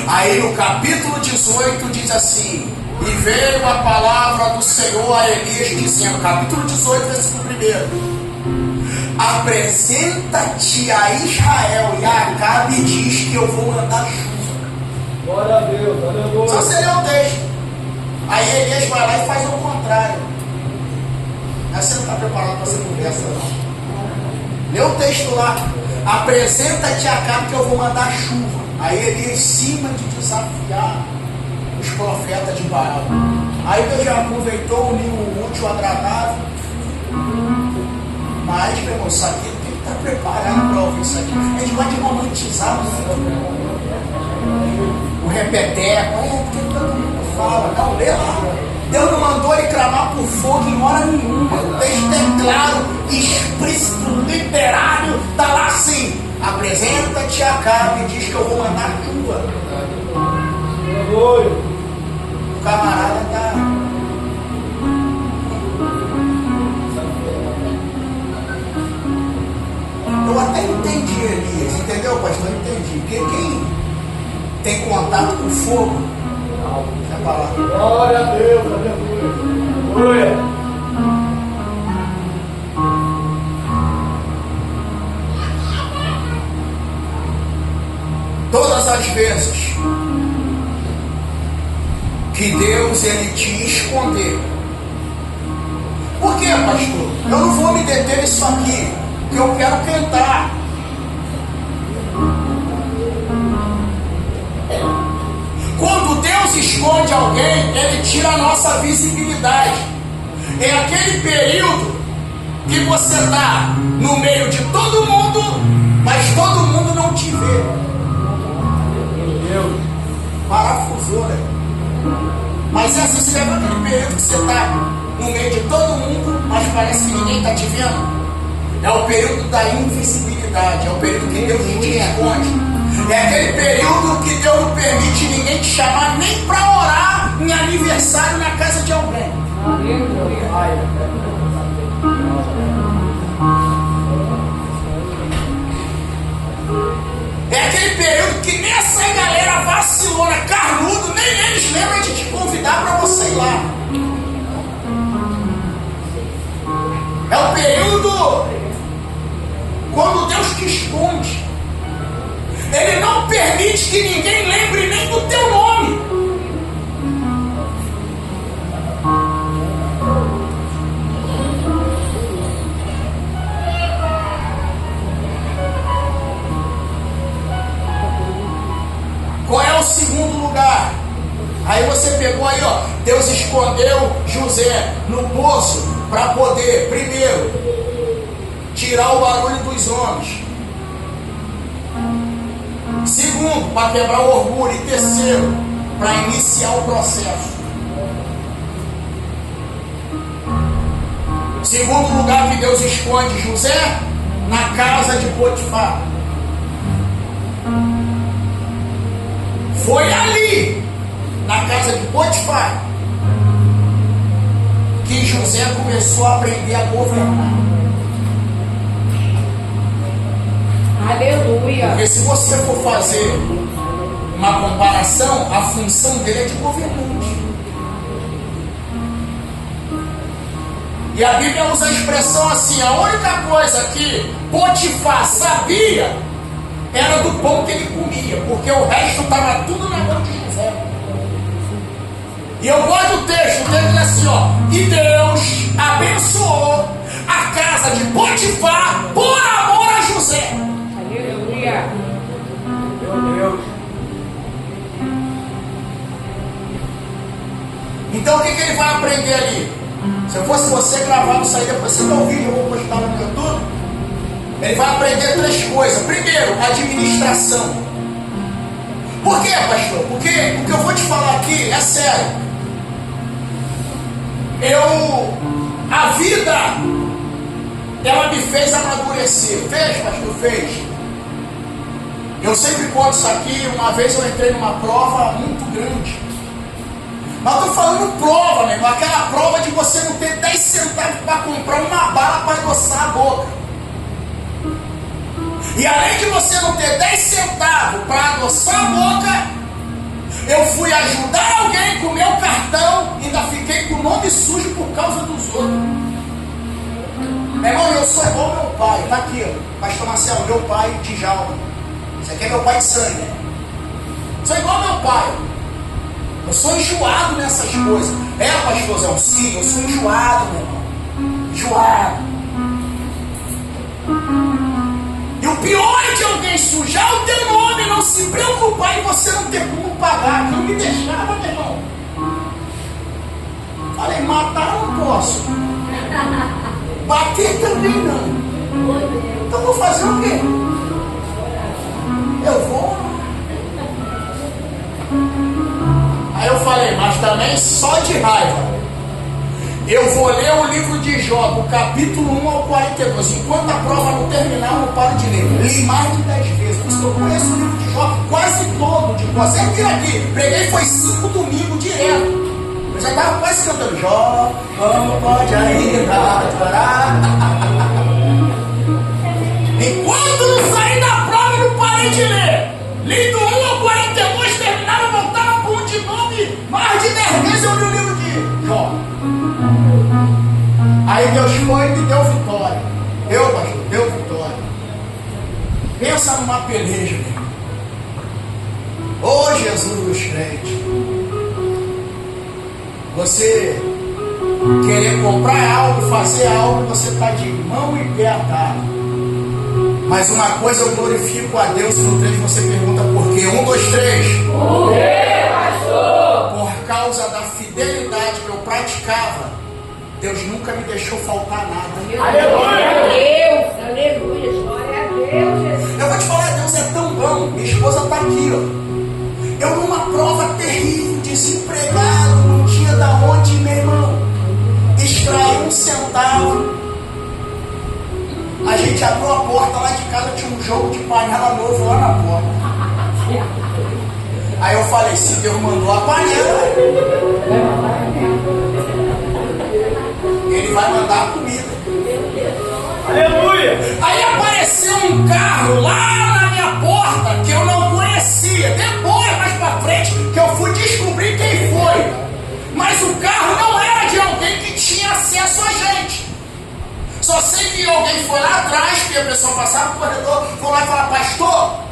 Aí no capítulo 18 diz assim: e veio a palavra do Senhor a Elias dizendo, capítulo 18, versículo 1: apresenta-te a Israel, e a Acabe diz que eu vou mandar chuva. Glória a Deus. Aleluia. Só você lê o texto. Aí Elias vai lá e faz o contrário. Mas você não está preparado para essa conversa, não. Lê o texto lá: apresenta-te a Acabe que eu vou mandar chuva. Aí Elias, em cima de desafiar os profetas de Baal, aí Deus já aproveitou, uniu o útil ao agradável. Mas, meu irmão, isso aqui tem que estar preparado para ouvir isso aqui. A gente pode romantizar o repeteco, porque todo mundo fala. Não, lê lá. Deus não mandou ele clamar por fogo em hora nenhuma. O texto é claro, explícito, literário. Está lá assim: apresenta-te a Acabe e diz que eu vou mandar chuva. Aleluia. O camarada está. Eu até entendi, Elias, entendeu, pastor? Eu entendi. Porque quem tem contato com fogo, é palavra. Glória a Deus. Aleluia. Aleluia. Todas as vezes que Deus ele te esconder. Por quê, pastor? Eu não vou me deter nisso aqui, porque eu quero cantar. Quando Deus esconde alguém, ele tira a nossa visibilidade. É aquele período que você está no meio de todo mundo, mas todo mundo não te vê. Parafusou, né? Mas é assim, você lembra aquele período que você está no meio de todo mundo, mas parece que ninguém está te vendo? É o período da invisibilidade, é o período que Deus te esconde. É aquele período que Deus não permite ninguém te chamar nem para orar em aniversário na casa de alguém. É aquele período que nessa galera vacilou naquele permite que ninguém lembre nem do teu nome. Qual é o segundo lugar? Aí você pegou aí, ó, Deus escondeu José no poço para poder, primeiro, tirar o barulho dos homens. Segundo, para quebrar o orgulho. E terceiro, para iniciar o processo. Segundo lugar que Deus esconde José, na casa de Potifar. Foi ali, na casa de Potifar, que José começou a aprender a governar. Aleluia. Porque se você for fazer uma comparação, a função dele é de governante. E a Bíblia usa a expressão assim: a única coisa que Potifar sabia era do pão que ele comia, porque o resto estava tudo na mão de José. E eu gosto do texto, o texto diz assim, ó: e Deus abençoou a casa de Potifar por amor a José. Aleluia. Meu Deus. Então o que ele vai aprender ali? Se eu fosse você gravar isso aí, depois você dá o vídeo, eu vou postar no YouTube. Ele vai aprender 3 coisas. Primeiro, administração. Por quê, pastor? Porque o que eu vou te falar aqui é sério. A vida, ela me fez amadurecer. Fez, pastor? Fez. Eu sempre conto isso aqui. Uma vez eu entrei numa prova muito grande. Mas eu estou falando prova, meu irmão. Aquela prova de você não ter 10 centavos para comprar uma bala para adoçar a boca. E além de você não ter 10 centavos para adoçar a boca, eu fui ajudar alguém com o meu cartão e ainda fiquei com o nome sujo por causa dos outros. Meu irmão, eu sou igual meu pai. Está aqui, ó, pastor Marcelo, meu pai de Djalma. Esse aqui é meu pai de sangue. Sou igual meu pai. Eu sou enjoado nessas coisas. É, pastorzão, sim, eu sou enjoado, meu irmão. Enjoado. E o pior é de alguém sujar o teu nome, não se preocupar e você não ter como pagar. Que eu me deixava, meu irmão. Falei, matar eu não posso. Bater também não. Então vou fazer o quê? Eu vou. Aí eu falei, mas também só de raiva. Eu vou ler o livro de Jó, do capítulo 1 ao 42. Enquanto a prova não terminar, eu não paro de ler. Li mais de 10 vezes. Por isso que eu conheço o livro de Jó quase todo. De você aqui. Preguei foi 5 domingos direto. Eu já estava quase cantando. Jó, como pode ainda adorar? Enquanto não saí da prova, eu não parei de ler. Li do 1 ao 42, terminava, voltava para 1 de novo. E mais de 10 vezes eu li o livro de Jó. Aí Deus foi e me deu vitória. Deu vitória. Pensa numa peleja, meu irmão. Ô Jesus, crente. Você querer comprar algo, fazer algo, você está de mão e pé atado. Mas uma coisa eu glorifico a Deus, e no 3 você pergunta por quê. 1, 2, 3. Por quê, pastor? Por causa da fidelidade que eu praticava, Deus nunca me deixou faltar nada. Aleluia a Deus. Aleluia. Glória a Deus, Jesus. Eu vou te falar, Deus é tão bom. Minha esposa está aqui, ó. Eu numa prova terrível, desempregado, não tinha da onde, meu irmão. Extraí 1 centavo. A gente abriu a porta lá de casa, tinha um jogo de panela novo lá na porta. Aí eu falei, se Deus mandou a panela, Ele vai mandar a comida. Aleluia. Aí apareceu um carro lá na minha porta que eu não conhecia. Depois, mais pra frente, que eu fui descobrir quem foi. Mas o carro não era de alguém que tinha acesso a gente. Só sei que alguém foi lá atrás, que a pessoa passava no corredor, foi lá e falou, pastor,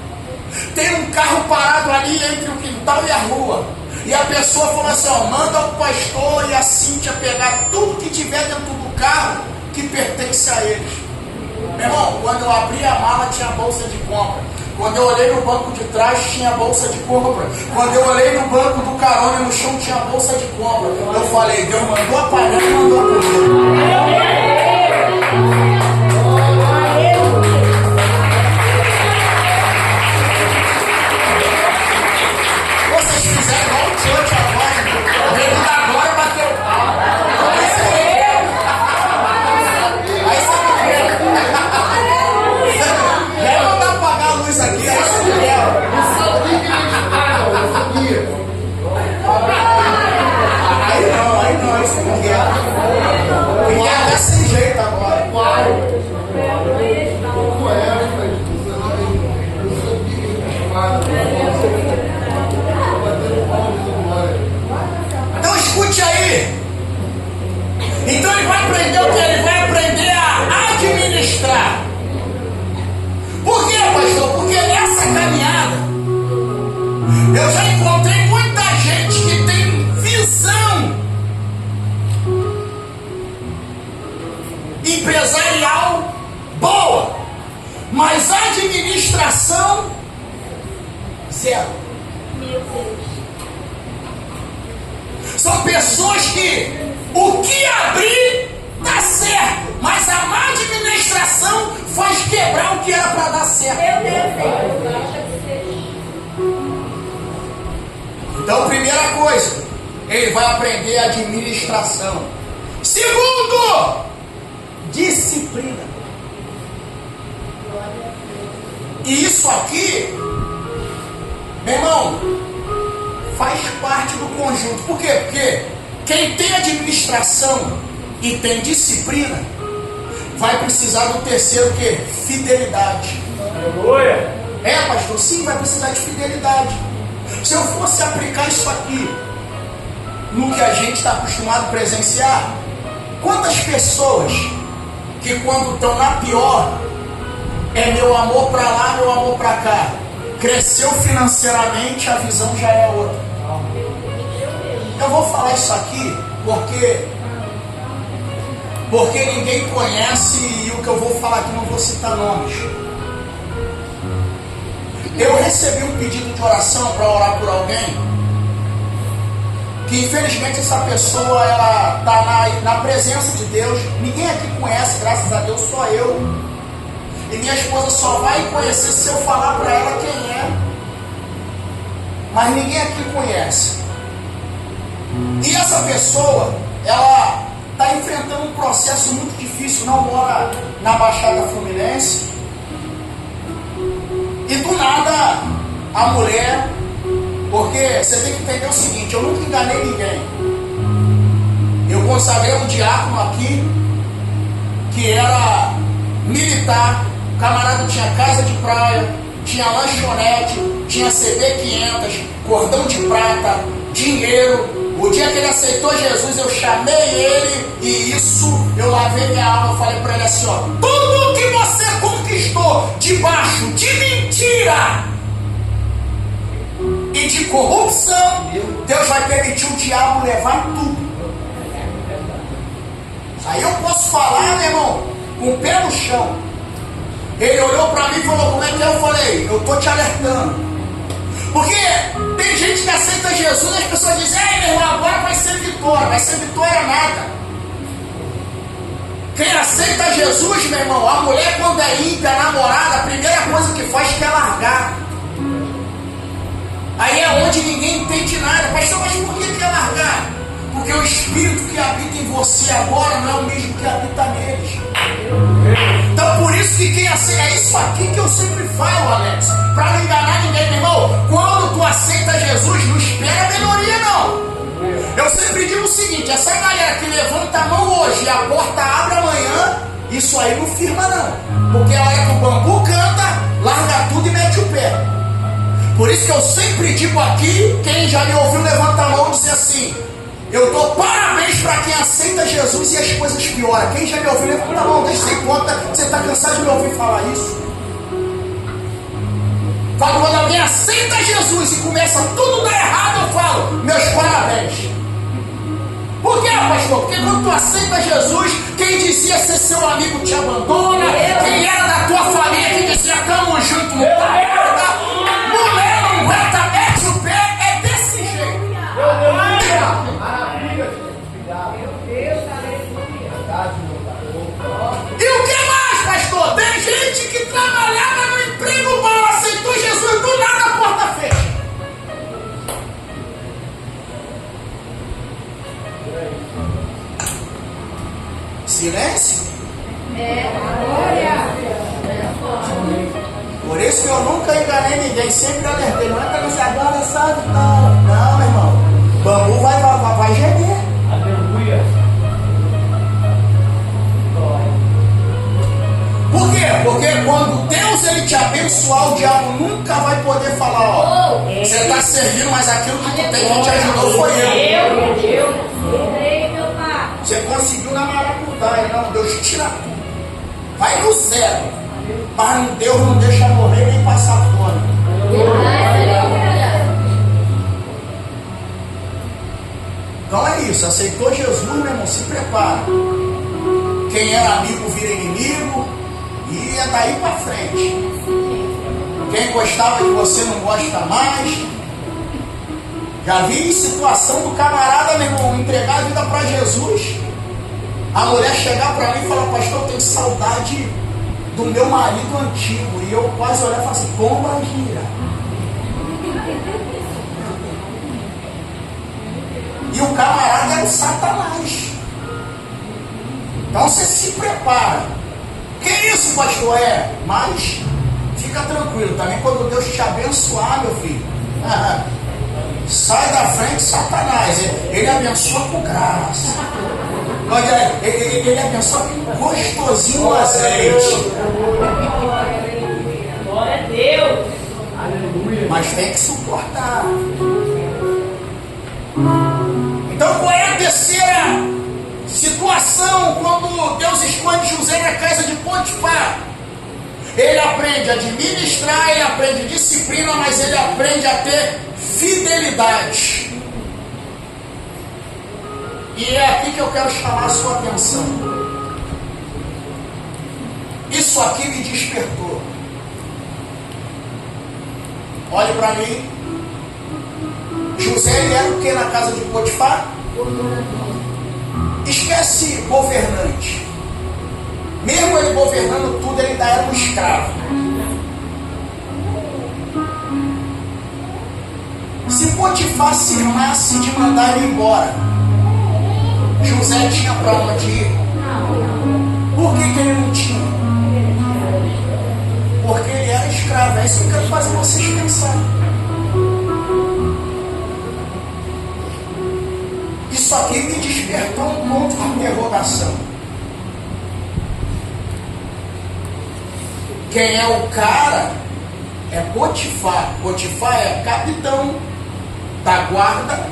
tem um carro parado ali entre o quintal e a rua. E a pessoa falou assim, ó, manda o pastor e a Cíntia pegar tudo que tiver dentro do carro que pertence a eles. Meu irmão, quando eu abri a mala tinha bolsa de compra. Quando eu olhei no banco de trás tinha bolsa de compra. Quando eu olhei no banco do carona no chão tinha bolsa de compra. Eu falei, Deus mandou apagar e mandou apagar. Então escute aí. Então ele vai aprender o que? Ele vai aprender a administrar. Por quê, pastor? Porque nessa caminhada eu já encontrei muita gente que tem visão empresarial boa, mas administração zero. Meu Deus. São pessoas que o que abrir dá certo, mas a má administração faz quebrar o que era para dar certo. Meu Deus. Acha que seja. Então, primeira coisa, ele vai aprender administração. Segundo, disciplina. E isso aqui, meu irmão, faz parte do conjunto. Por quê? Porque quem tem administração e tem disciplina vai precisar do terceiro, o quê? Fidelidade. É, pastor? Sim, vai precisar de fidelidade. Se eu fosse aplicar isso aqui no que a gente está acostumado a presenciar, quantas pessoas que quando estão na pior, é meu amor para lá, meu amor para cá, cresceu financeiramente, a visão já é outra. Eu vou falar isso aqui porque ninguém conhece e o que eu vou falar aqui não vou citar nomes. Eu recebi um pedido de oração para orar por alguém que infelizmente essa pessoa ela está na presença de Deus. Ninguém aqui conhece, graças a Deus, só eu. E minha esposa só vai conhecer se eu falar para ela quem é. Mas ninguém aqui conhece. E essa pessoa, ela está enfrentando um processo muito difícil. Não mora na Baixada Fluminense. E do nada, a mulher... Porque você tem que entender o seguinte, eu nunca enganei ninguém. Eu consagrei um diácono aqui, que era militar, o camarada tinha casa de praia, tinha lanchonete, tinha CB500, cordão de prata, dinheiro. O dia que ele aceitou Jesus, eu chamei ele e isso, eu lavei minha alma, eu falei para ele assim, ó, tudo que você conquistou debaixo de mentira e de corrupção, Deus vai permitir o diabo levar tudo. Aí eu posso falar, meu irmão, com o pé no chão. Ele olhou para mim e falou, como é que é? Eu falei, eu estou te alertando. Porque tem gente que aceita Jesus e as pessoas dizem, ei, meu irmão, agora vai ser vitória nada. Quem aceita Jesus, meu irmão, a mulher quando é ímpia, namorada, a primeira coisa que faz é largar. Aí é onde ninguém entende nada. Pastor, mas por que quer largar? Porque o Espírito que habita em você agora não é o mesmo que habita neles. Então por isso que quem aceita, é isso aqui que eu sempre falo, Alex, para não enganar ninguém, meu irmão. Quando tu aceita Jesus, não espera melhoria não. Eu sempre digo o seguinte, essa galera que levanta a mão hoje e a porta abre amanhã, isso aí não firma não. Porque a hora que o bambu canta, larga tudo e mete o pé. Por isso que eu sempre digo aqui, quem já me ouviu levanta a mão e diz assim, eu dou parabéns para quem aceita Jesus e as coisas pioram. Quem já me ouviu levanta a mão, deixa sem conta, você está cansado de me ouvir falar isso. Falo, quando alguém aceita Jesus e começa tudo a dar errado, eu falo, meus parabéns. Por quê, pastor? Porque quando tu aceita Jesus, quem dizia ser seu amigo te abandona, quem era da tua família que dizia tamo junto no carrega, mulher não aguenta, mete o pé, é desse jeito. E o que mais, pastor? Tem gente que trabalhava no emprego bom, aceitou Jesus, do nada a porta fecha. Silêncio? Por isso que eu nunca enganei ninguém, sempre alertei. Não é para você agora, sabe? Não, meu irmão. Bambu vai gemer. Aleluia. Por quê? Porque quando Deus ele te abençoar, o diabo nunca vai poder falar, ó, você está servindo, mas aquilo que tu tem que te ajudou foi eu. Você conseguiu na maracutaia, não, Deus tira tudo. Vai no zero. Mas Deus não deixa morrer nem passar fome. Então é isso, aceitou Jesus, meu irmão, se prepara. Quem era amigo vira inimigo, e é daí pra frente. Quem gostava de você não gosta mais. Já vi situação do camarada, meu irmão, entregar a vida para Jesus. A mulher chegar para mim e falar, pastor, eu tenho saudade do meu marido antigo. E eu quase olhar e falar assim, pomba gira. E o camarada era o Satanás. Então você se prepara. Que isso, pastor? Mas fica tranquilo também, quando Deus te abençoar, meu filho. Sai da frente, Satanás. Ele abençoa com graça. Ele abençoa com gostosinho no azeite. Glória a Deus. Mas tem que suportar. Então qual é a terceira situação quando Deus esconde José na casa de Potifar? Ele aprende a administrar, ele aprende disciplina, mas ele aprende a ter fidelidade. E é aqui que eu quero chamar a sua atenção. Isso aqui me despertou. Olhe para mim. José, ele era o que na casa de Potifar? Esquece governante. Mesmo ele governando tudo, ele ainda era um escravo. Se Potifar se armasse de mandar ele embora, José tinha para onde ir? Por que ele não tinha? Porque ele era escravo. É isso que eu quero fazer vocês pensarem. Isso aqui me despertou um ponto de interrogação. Quem é o cara é Potifar. Potifar é capitão da guarda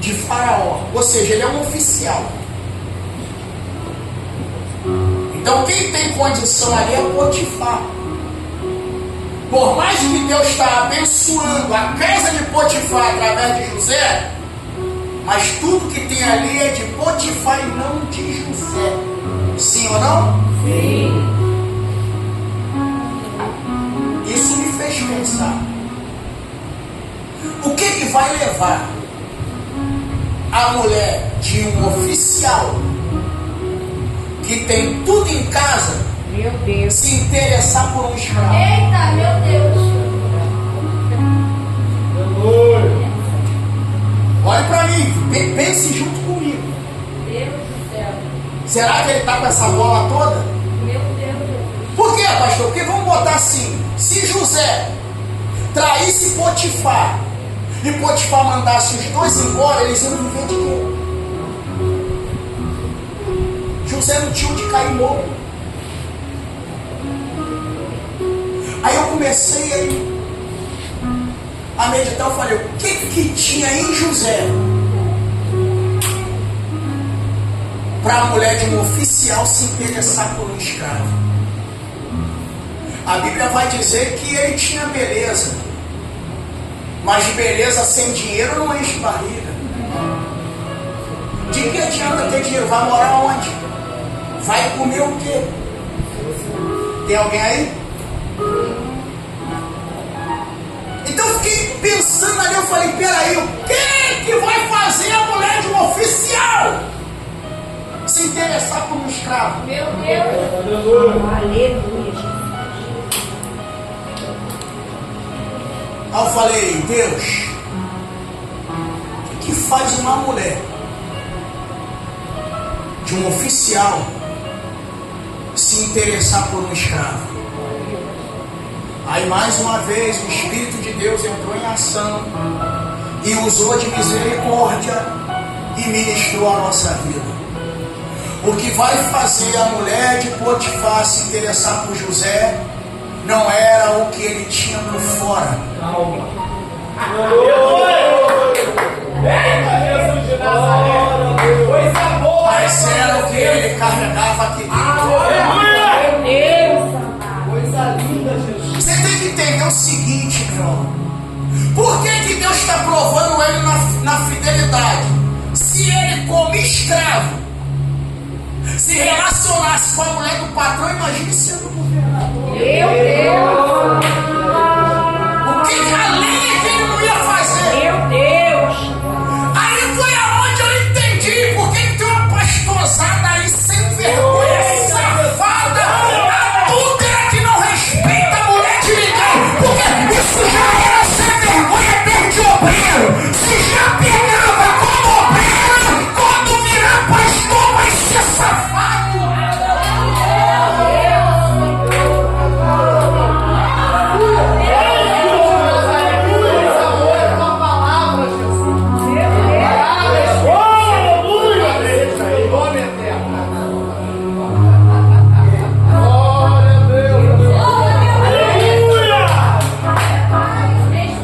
de Faraó. Ou seja, ele é um oficial. Então quem tem condição ali é Potifar. Por mais que Deus está abençoando a casa de Potifar através de José, mas tudo que tem ali é de Potifar e não de José. Sim ou não? Sim. Isso me fez pensar. O que vai levar a mulher de um oficial que tem tudo em casa Meu Deus. se interessar por um escravo? Eita, meu Deus. Olhe para mim, pense junto comigo. Deus do céu. Será que ele está com essa bola toda? Meu Deus. Por quê, pastor? Porque vamos botar assim: se José traísse Potifar e Potifar mandasse os dois embora, eles iam viver de quê? José não tinha onde cair morto. Aí eu comecei a meditar, eu falei, o que tinha em José para a mulher de um oficial se interessar por um escravo? A Bíblia vai dizer que ele tinha beleza, mas beleza sem dinheiro não enche barriga. De que adianta ter dinheiro? Vai morar onde? Vai comer o quê? Tem alguém aí? Então eu fiquei pensando ali, eu falei, peraí, o que vai fazer a mulher de um oficial se interessar por um escravo? Meu Deus. Aleluia. Aí eu falei, Deus, o que faz uma mulher de um oficial se interessar por um escravo? Aí mais uma vez o Espírito de Deus entrou em ação e usou de misericórdia e ministrou a nossa vida. O que vai fazer a mulher de Potifar se interessar por José não era o que ele tinha por fora. Mas era o que ele carregava aqui dentro. Meu Deus. Coisa linda, Jesus. Você tem que entender o seguinte, meu irmão. Por que Deus está provando ele na fidelidade? Se ele, como escravo, se relacionasse com a mulher do patrão, imagine sendo governador. Meu Deus. O que a lei que ele não ia fazer? Meu Deus. Aí foi aonde eu entendi por que tem uma pastosada aí sem vergonha, safada, adúltera que não respeita a mulher de ninguém. Porque isso já era sem vergonha dentro de obreiro. Se já pegava como obreiro, quando virar pastor vai ser safado.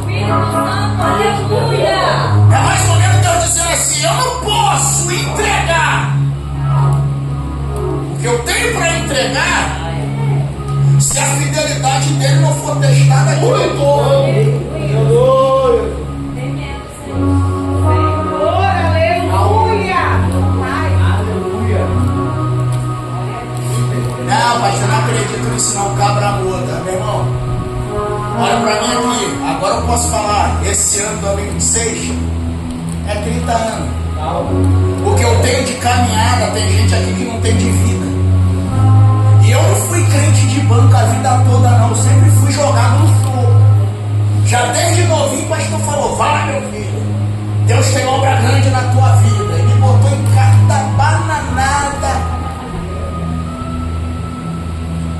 Espírito Santo, aleluia. É mais ou menos Deus dizendo assim: eu não posso entregar o que eu tenho para entregar se a fidelidade dele não for testada aqui dentro. Tem medo, Senhor. Senhor, aleluia. Não, pastor, não acredito nisso não, cabra muda. Meu irmão, olha pra mim aqui. Agora eu posso falar, esse ano 2026 é 30 anos. O que eu tenho de caminhada, tem gente aqui que não tem de vida. E eu não fui crente de banco a vida toda não, eu sempre fui jogado no fogo. Já desde novinho o pastor falou: vai meu filho, Deus tem obra grande na tua vida. E me botou em cada bananada.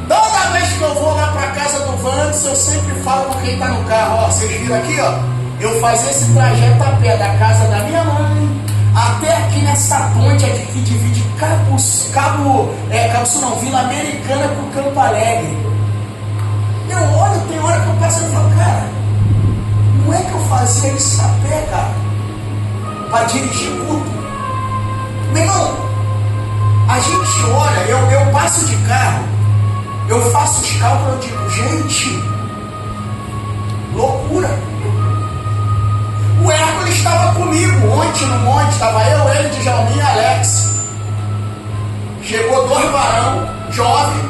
Toda vez que eu vou lá pra casa do Vandes, eu sempre falo com quem tá no carro: ó, vocês viram aqui, ó, eu fazia esse trajeto a pé da casa da minha mãe até aqui nessa ponte aqui que divide Vila Americana com Campo Alegre. Eu olho, tem hora que eu passo e falo: cara, não é que eu fazia isso a pé, cara, para dirigir culto? Meu irmão, a gente olha, eu passo de carro, eu faço os cálculos, eu digo: gente, loucura. O Hércules estava comigo ontem no monte, estava eu, ele, Djalminha e Alex. Chegou 2 varão, jovem,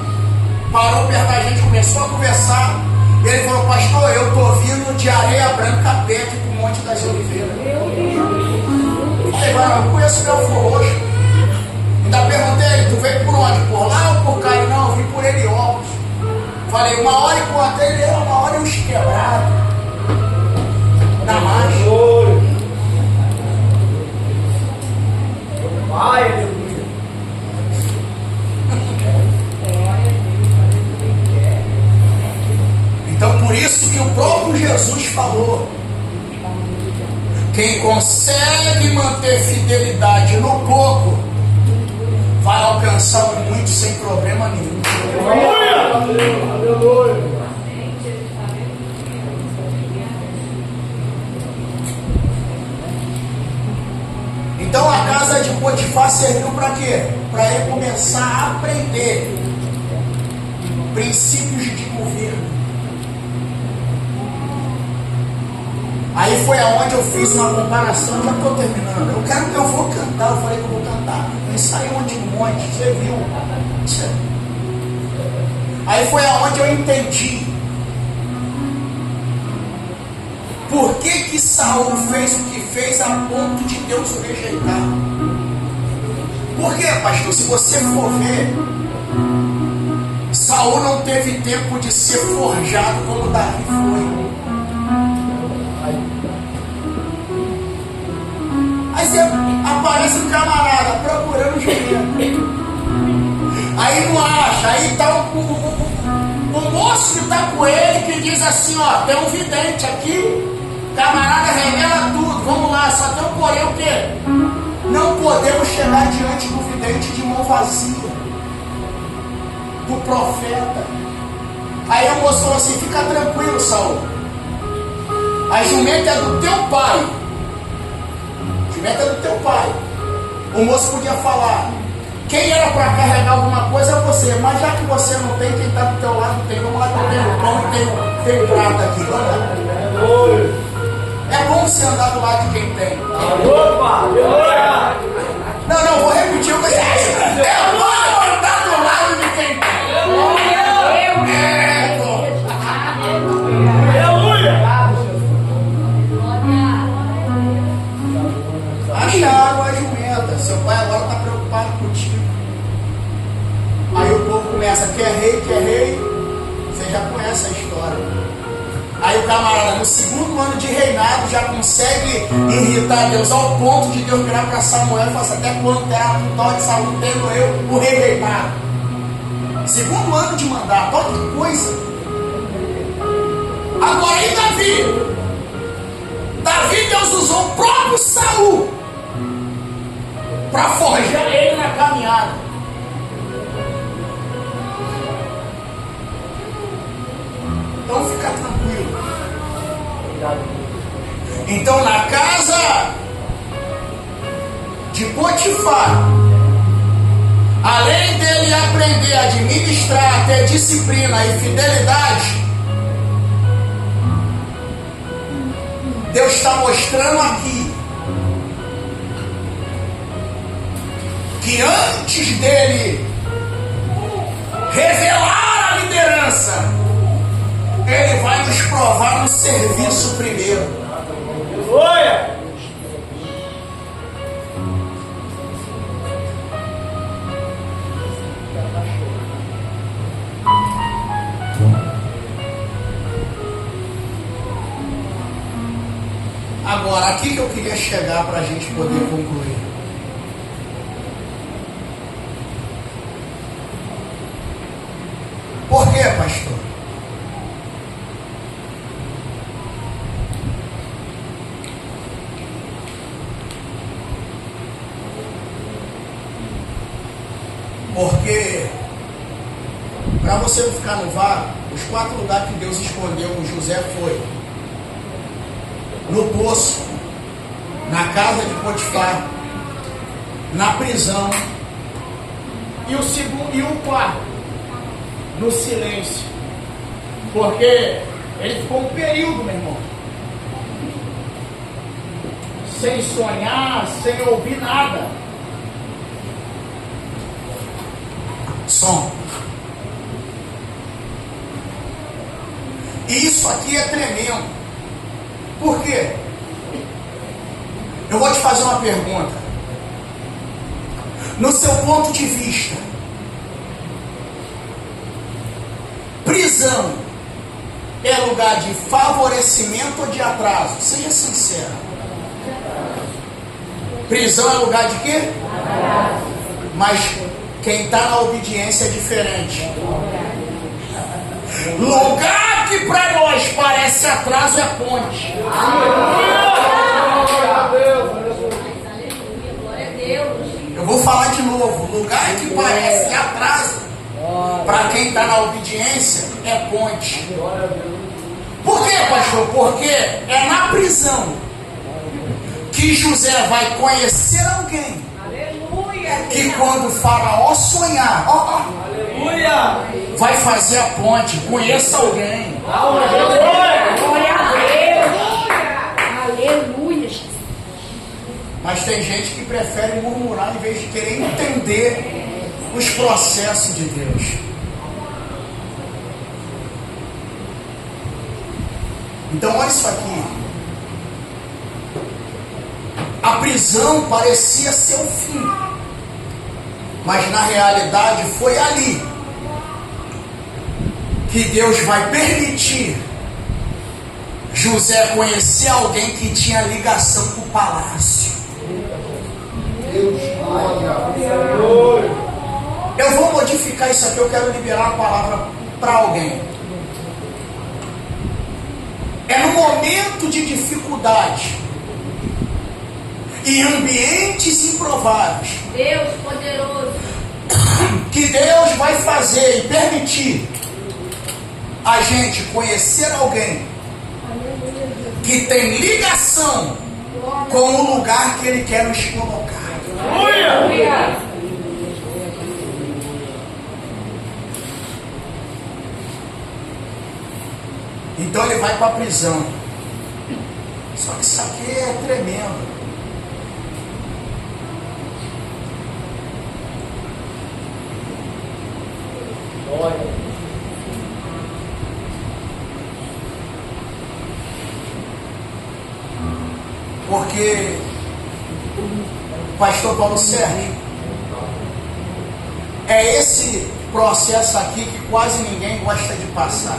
parou perto da gente, começou a conversar. Ele falou: pastor, eu estou vindo de Areia Branca a pé aqui para o Monte das Oliveiras. Eu falei: varão, eu conheço Belfor Roxo. Ainda perguntei: tu veio por onde? Por lá ou por cá? Ele: não, eu vim por Heliópolis. Falei: 1 hora e quanto? Ele: era 1 hora e uns quebrados. Na marcha. Vai, aleluia. Então por isso que o próprio Jesus falou: quem consegue manter fidelidade no pouco vai alcançar o muito sem problema nenhum. Aleluia. Então a casa de Potifar serviu para quê? Para ele começar a aprender princípios de governo. Aí foi aonde eu fiz uma comparação, já estou terminando. Eu vou cantar, eu falei que eu vou cantar. Aí saiu de um monte, você viu? Aí foi aonde eu entendi por que Saul fez o que fez a ponto de Deus o rejeitar. Por quê, pastor? Se você for ver, Saul não teve tempo de ser forjado como Davi foi. Aí você aparece um camarada procurando jumento. Aí não acha, aí tá o moço que tá com ele que diz assim, ó, tem um vidente aqui, camarada revela tudo, vamos lá, só tem um porém o quê? Não podemos chegar diante do vidente de mão vazia, do profeta. Aí a moça falou assim, fica tranquilo, Saul, a jumenta é do teu pai. Jumenta é do teu pai. O moço podia falar, quem era para carregar alguma coisa é você, mas já que você não tem, quem está do teu lado tem. Vamos lá, tem o pão e tem prato aqui. Vamos lá. É bom você andar do lado de quem tem. Opa! Não, vou repetir. É bom andar do lado de quem tem. Acharam a jumenta. Seu pai agora está preocupado contigo. Aí o povo começa, quer rei. Você já conhece a história. Aí o camarada, no segundo ano de reinado, já consegue irritar Deus ao ponto de Deus virar para Samuel e falar assim, até quando terá um tal de Saul, tendo eu o rei reinado. Segundo ano de mandato, olha que coisa. Agora e Davi? Davi, Deus usou o próprio Saul para forjar ele na caminhada. Então fica tranquilo. Então na casa de Potifar, além dele aprender a administrar, ter disciplina e fidelidade, Deus está mostrando aqui que antes dele revelar a liderança, ele vai nos provar no serviço primeiro. Aleluia! Agora, aqui que eu queria chegar para a gente poder concluir. Por quê, pastor? Porque, para você não ficar no vácuo, os 4 lugares que Deus escondeu o José foi no poço, na casa de Potifar, na prisão, e o segundo e o quarto, no silêncio. Porque ele ficou um período, meu irmão, sem sonhar, sem ouvir nada. Som. E isso aqui é tremendo. Por quê? Eu vou te fazer uma pergunta. No seu ponto de vista, prisão é lugar de favorecimento ou de atraso? Seja sincero. Prisão é lugar de quê? Mas quem está na obediência é diferente. Lugar que para nós parece atraso é ponte. Eu vou falar de novo. Lugar que parece atraso para quem está na obediência é ponte. Por quê, pastor? Porque é na prisão que José vai conhecer alguém que quando o faraó sonhar, vai fazer a ponte. Conheça alguém. Glória a Deus. Aleluia. Mas tem gente que prefere murmurar em vez de querer entender os processos de Deus. Então olha isso aqui. A prisão parecia ser o fim, mas na realidade foi ali que Deus vai permitir José conhecer alguém que tinha ligação com o palácio. Eu vou modificar isso aqui, eu quero liberar a palavra para alguém. É no momento de dificuldade, em ambientes improváveis, Deus poderoso. que Deus vai fazer e permitir a gente conhecer alguém que tem ligação com o lugar que Ele quer nos colocar. Então ele vai para a prisão. Só que isso aqui é tremendo. Porque o pastor Paulo Sérgio, é esse processo aqui que quase ninguém gosta de passar.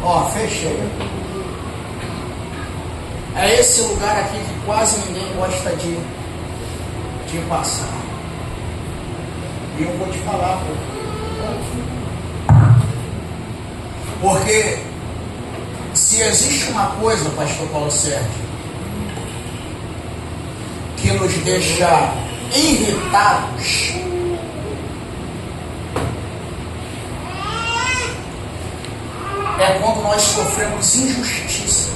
Ó, fechei. É esse lugar aqui que quase ninguém gosta de passar. E eu vou te falar, porque se existe uma coisa, pastor Paulo Sérgio, que nos deixa irritados, é quando nós sofremos injustiça.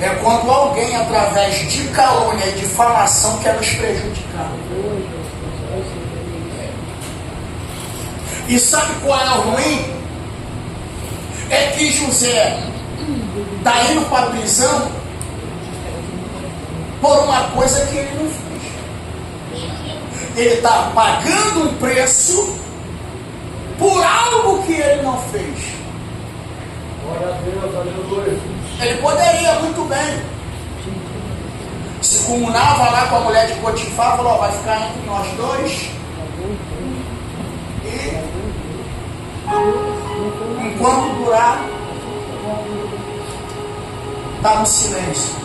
É quando alguém, através de calúnia e difamação, quer nos prejudicar. E sabe qual é o ruim? É que José está indo para a prisão por uma coisa que ele não fez. Ele está pagando um preço por algo que ele não fez. Glória a Deus, aleluia. Ele poderia muito bem. Se comunava lá com a mulher de Potifar, falou: vai ficar entre nós dois. E enquanto durar, está no silêncio.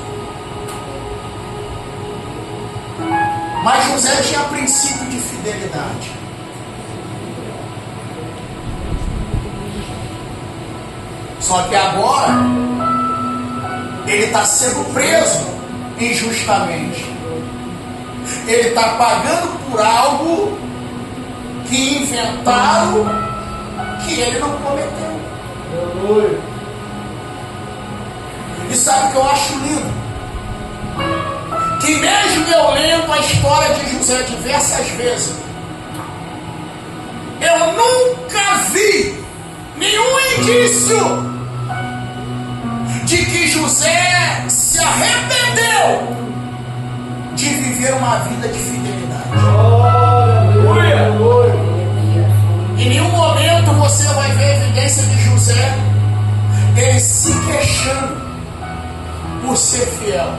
Mas José tinha princípio de fidelidade. Só que agora ele está sendo preso injustamente. Ele está pagando por algo que inventaram, que ele não cometeu. Aleluia. E sabe o que eu acho lindo? Que mesmo eu lendo a história de José diversas vezes, eu nunca vi nenhum indício de que José se arrependeu de viver uma vida de fidelidade. Aleluia. Em nenhum momento você vai ver evidência de José ele se queixando por ser fiel.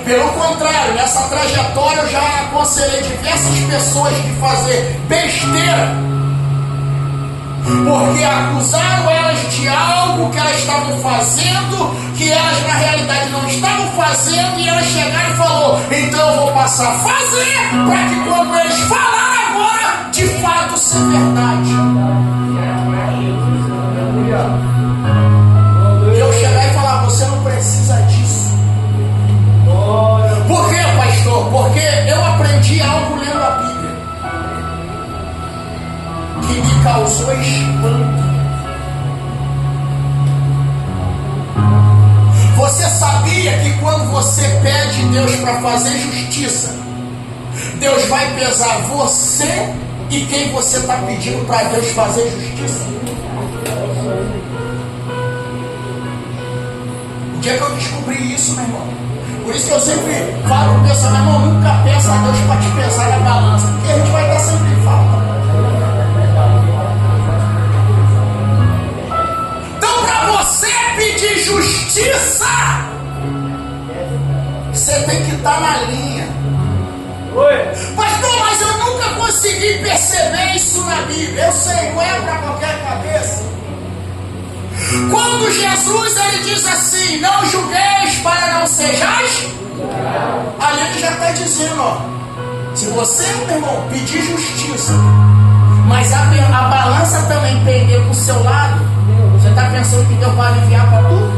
Pelo contrário, nessa trajetória eu já aconselhei diversas pessoas de fazer besteira, porque acusaram elas de algo que elas estavam fazendo, que elas na realidade não estavam fazendo, e elas chegaram e falaram: então eu vou passar a fazer, para que quando eles falarem agora, de fato seja verdade. E eu chegar e falar: você não precisa disso. Por quê, pastor? Porque eu aprendi algo lendo a Bíblia que me causou espanto. Você sabia que quando você pede Deus para fazer justiça, Deus vai pesar você e quem você está pedindo para Deus fazer justiça. O dia que eu descobri isso, meu irmão, por isso que eu sempre falo para o pessoal, meu irmão, nunca peça a Deus para te pesar na balança, porque a gente vai estar sempre em falta. Então, para você pedir justiça, você tem que estar na linha. Pastor, mas eu nunca consegui perceber isso na Bíblia. Eu sei, não é para qualquer cabeça. Quando Jesus ele diz assim, não julgueis para não sejais, ali ele já está dizendo, ó, se você, meu irmão, pedir justiça, mas a balança também pender para o seu lado, você está pensando que Deus vai aliviar para tudo?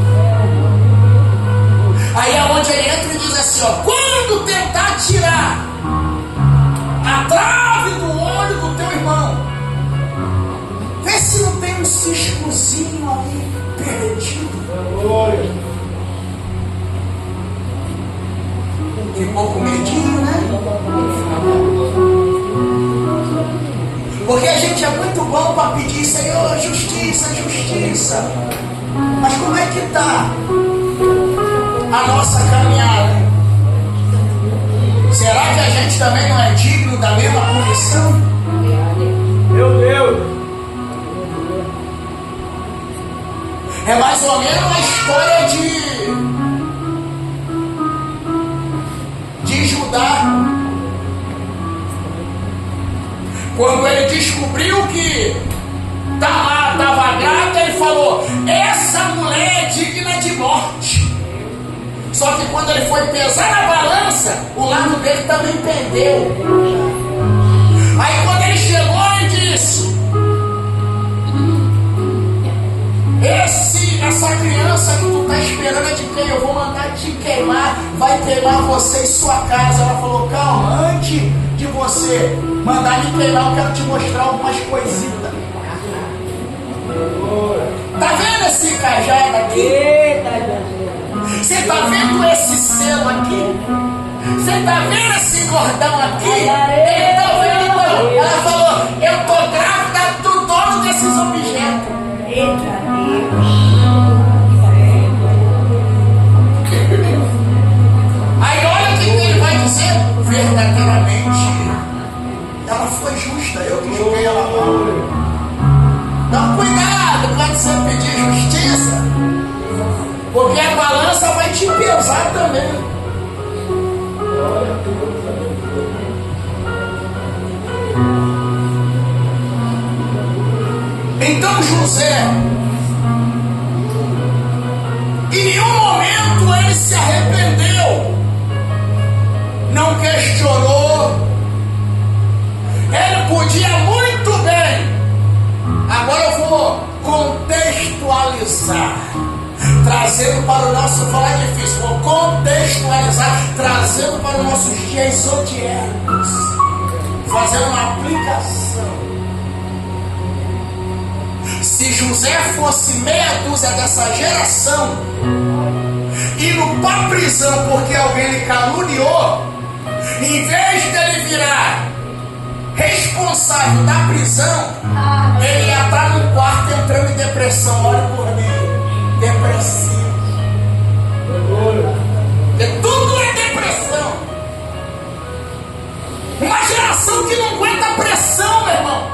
Aí é onde ele entra e diz assim, ó, quando tentar tirar a trave do olho do teu irmão, vê se não tem um ciscozinho ali perdido. Ficou com medinho, né? Porque a gente é muito bom para pedir, Senhor, justiça, justiça. Mas como é que está a nossa caminhada? Será que a gente também não é digno da mesma punição? Meu Deus! É mais ou menos uma história de Judá. Quando ele descobriu que Tamar estava grávida, ele falou, essa mulher é digna de morte. Só que quando ele foi pesar na balança, o lado dele também pendeu. Aí quando ele chegou e disse, essa criança que tu está esperando é de quem? Eu vou mandar te queimar, vai queimar você e sua casa. Ela falou, calma, antes de você mandar me queimar, eu quero te mostrar algumas coisitas. Tá vendo esse cajado aqui? Você tá vendo esse selo aqui? Você tá vendo esse cordão aqui? Ele tá vendo não? Ela falou, eu tô grávida do dono desses objetos. Eita Aí olha o que ele vai dizer. Verdadeiramente ela foi justa, eu que julguei ela mal. Então cuidado quando você pedir justiça, porque a balança vai te pesar também. Então José, em nenhum momento ele se arrependeu, não questionou. Ele podia muito bem. Agora eu vou contextualizar, trazendo para o nosso, falar difícil, vou contextualizar, trazendo para os nossos dias zodiacos, fazendo uma aplicação. Se José fosse meia dúzia dessa geração, indo para a prisão porque alguém lhe caluniou, em vez dele virar responsável da prisão, ele ia estar no quarto entrando em depressão. Olha por mim, depressivo. Tudo é depressão. Uma geração que não aguenta pressão, meu irmão.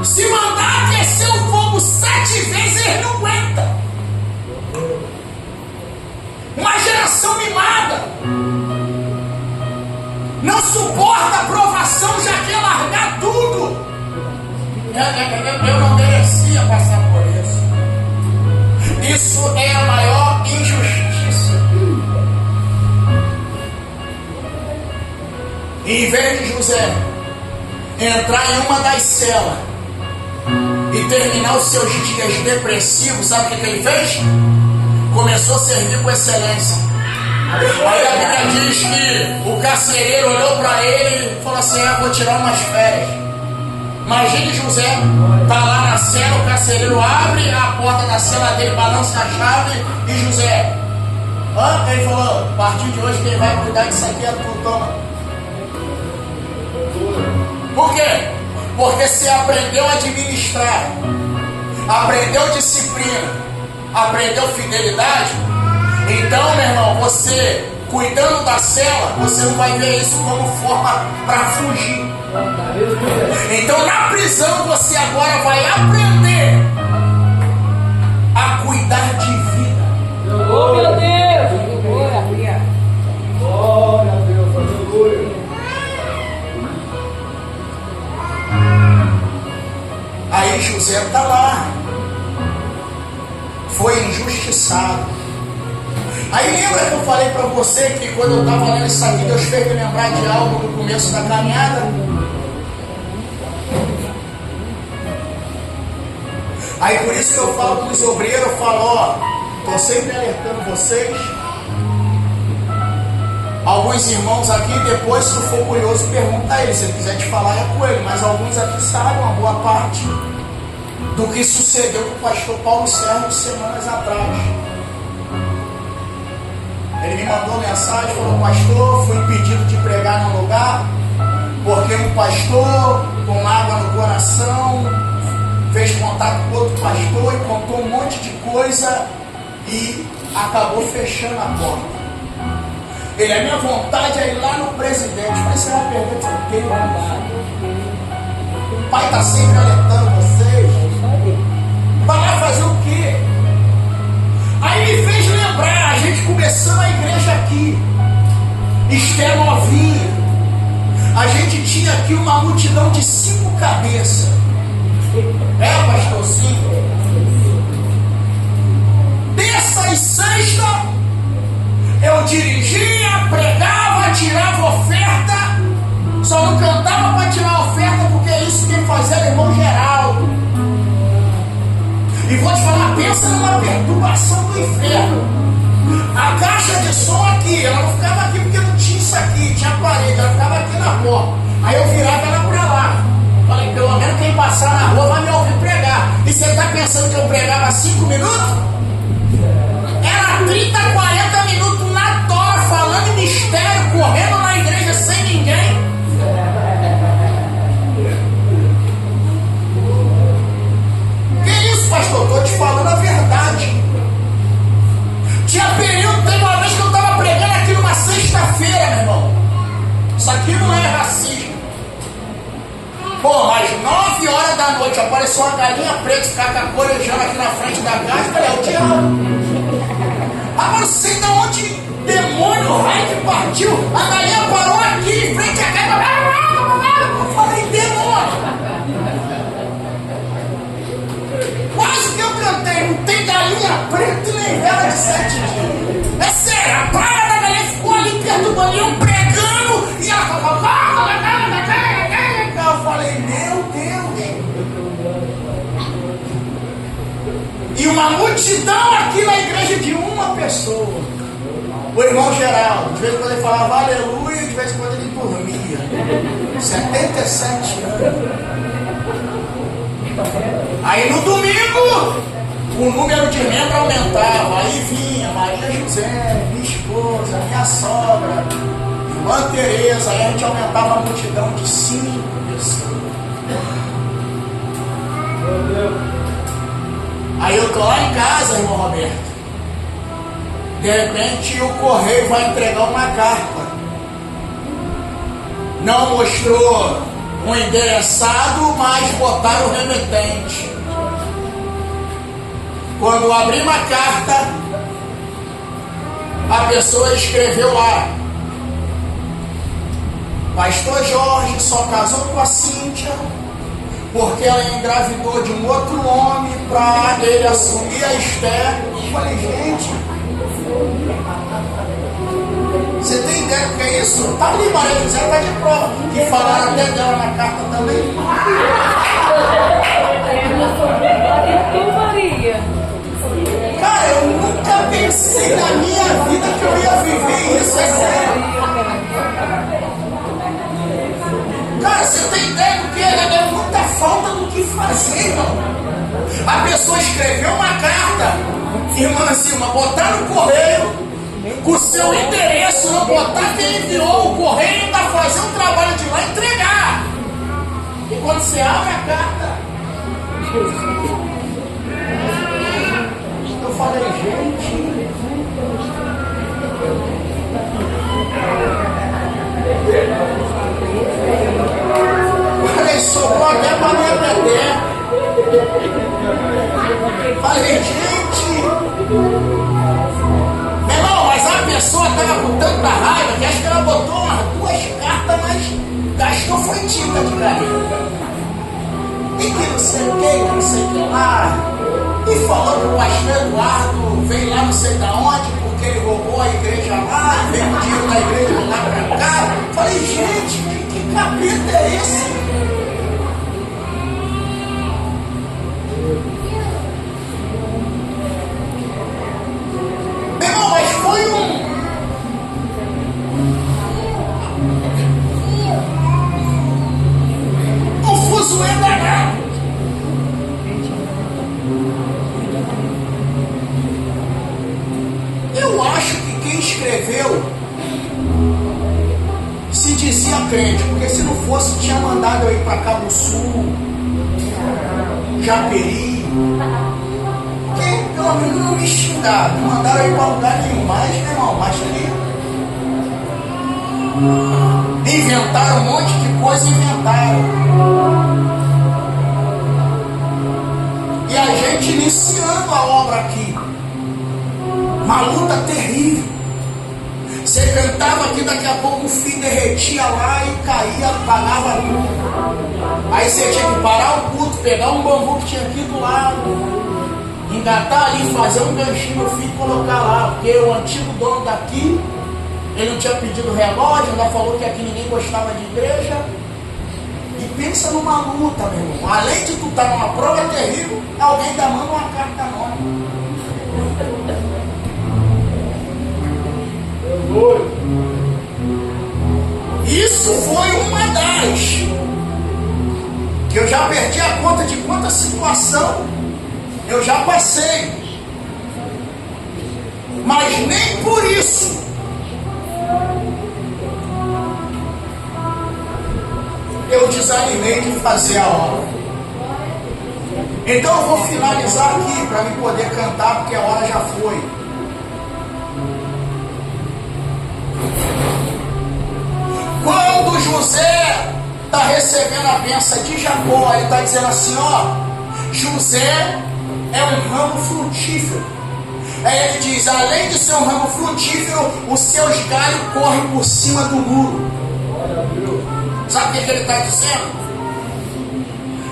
Se mandar aquecer o fogo 7 vezes, ele não aguenta. Uma geração mimada. Não suporta a provação, já quer largar tudo. Eu não merecia passar por isso. Isso é a maior injustiça. Em vez de José entrar em uma das celas e terminar os seus dias depressivos, sabe o que ele fez? Começou a servir com excelência. Aí a Bíblia diz que o carcereiro olhou para ele e falou assim, eu vou tirar umas férias. Imagine José, está lá na cela, o carcereiro abre a porta da cela dele, balança a chave, e José, Ele falou, a partir de hoje quem vai cuidar disso aqui é tu, toma. Por quê? Porque você aprendeu a administrar, aprendeu disciplina, aprendeu fidelidade. Então, meu irmão, você cuidando da cela, você não vai ver isso como forma para fugir. Então, na prisão, você agora vai aprender a cuidar de vida. Oh, meu Deus! Glória! Glória a Deus, aleluia. Aí José está lá, foi injustiçado. Aí lembra que eu falei para você que quando eu estava lendo isso aqui, Deus fez me lembrar de algo no começo da caminhada? Aí por isso que eu falo para os obreiros, eu falo, ó, estou sempre alertando vocês. Alguns irmãos aqui, depois se tu for curioso, pergunta a ele, se ele quiser te falar é com ele, mas alguns aqui sabem uma boa parte do que sucedeu com o pastor Paulo Sérgio semanas atrás. Ele me mandou mensagem, falou, pastor, fui impedido de pregar no lugar, porque um pastor com água no coração fez contato com outro pastor e contou um monte de coisa e acabou fechando a porta. Ele, a minha vontade é ir lá no presidente, mas você vai perder o tempo. O pai está sempre alertando vocês. Vai lá fazer o quê? Aí me fez lembrar, a gente começando a igreja aqui, Esté novinha, a gente tinha aqui uma multidão de 5 cabeças. Pastor, 5. Terça e sexta, eu dirigia, pregava, tirava oferta, só não cantava para tirar oferta, porque é isso que fazia o irmão Geraldo. E vou te falar, pensa numa perturbação do inferno. A caixa de som aqui, ela não ficava aqui porque não tinha isso aqui, tinha parede, ela ficava aqui na porta. Aí eu virava ela para lá. Falei, pelo menos quem passar na rua vai me ouvir pregar. E você está pensando que eu pregava 5 minutos? Era 30, 40 minutos na tora, falando em mistério, correndo na igreja sem ninguém. Que isso, pastor? Estou te falando a verdade. Tinha período, teve uma vez que eu estava pregando aqui numa sexta-feira, meu irmão. Isso aqui não é racismo. Pô, mas 9 horas da noite apareceu uma galinha preta ficar corejando aqui na frente da casa. Eu falei, é o diabo. Ah, mas não sei de onde demônio, raio que partiu. A galinha parou aqui em frente à casa. Eu falei, demônio. Quase que eu cantei, não tem galinha preta e nem vela de 7 dias. É sério, a praia da galinha ficou ali perturbando, eu pregando, e ela falava, eu falei, meu Deus. E uma multidão aqui na igreja de uma pessoa. O irmão Geraldo, de vez em quando ele falava aleluia, de vez em quando ele dormia. 77 anos. Aí no domingo, o número de membros aumentava. Aí vinha Maria José, minha esposa, minha sogra, irmã Tereza. Aí a gente aumentava a multidão de 5 pessoas. Aí eu tô lá em casa, irmão Roberto. De repente o correio vai entregar uma carta. Não mostrou um endereçado, mas botaram o remetente. Quando eu abri uma carta, a pessoa escreveu lá: Pastor Jorge só casou com a Cíntia porque ela engravidou de um outro homem para ele assumir a Esther. Eu falei, gente, você tem ideia do que é isso? Tá ali, Maria José tá de prova. E falaram até dela na carta também. Cara, eu nunca pensei na minha vida que eu ia viver isso, é sério. Cara, você tem ideia do que é muita falta do que fazer, irmão. A pessoa escreveu uma carta, irmã Silma, botar no correio, com o seu endereço, não botar quem enviou o correio, ainda fazer um trabalho de lá e entregar. E quando você abre a carta, eu falei, gente, falei, sobrou até para minha Dedé. Falei, gente, meu irmão, mas a pessoa estava com tanta raiva que acho que ela botou umas 2 cartas, mas gastou foi tinta de caneta. E que não sei o que não sei o que lá. E falou que o pastor Eduardo veio lá não sei da onde, porque ele roubou a igreja lá, veio o dinheiro da igreja lá pra cá. Falei, gente, que capeta é esse? Meu irmão, mas foi um fuzuê danado. Eu acho que quem escreveu se dizia crente, porque se não fosse, tinha mandado eu ir para Cabo Sul, Japeri, porque pelo menos não me xingaram, não mandaram eu ir para lugar nenhum, mas, meu irmão, mas que inventaram um monte de coisa, inventaram. E a gente iniciando a obra aqui, uma luta terrível. Você cantava aqui, daqui a pouco o fio derretia lá e caía, apagava tudo. Aí você tinha que parar o culto, pegar um bambu que tinha aqui do lado, engatar ali, fazer um ganchinho no fio e colocar lá, porque o antigo dono daqui, ele não tinha pedido relógio, ainda falou que aqui ninguém gostava de igreja. E pensa numa luta, meu irmão. Além de tu estar numa prova terrível, alguém ainda manda uma carta nova. Isso foi uma das que eu já perdi a conta de quanta situação eu já passei, mas nem por isso eu desanimei de fazer a obra. Então eu vou finalizar aqui para me poder cantar, porque a hora já foi. Quando José está recebendo a bênção de Jacó, ele está dizendo assim, ó, José é um ramo frutífero. Aí ele diz, além de ser um ramo frutífero, os seus galhos correm por cima do muro. Sabe o que ele está dizendo?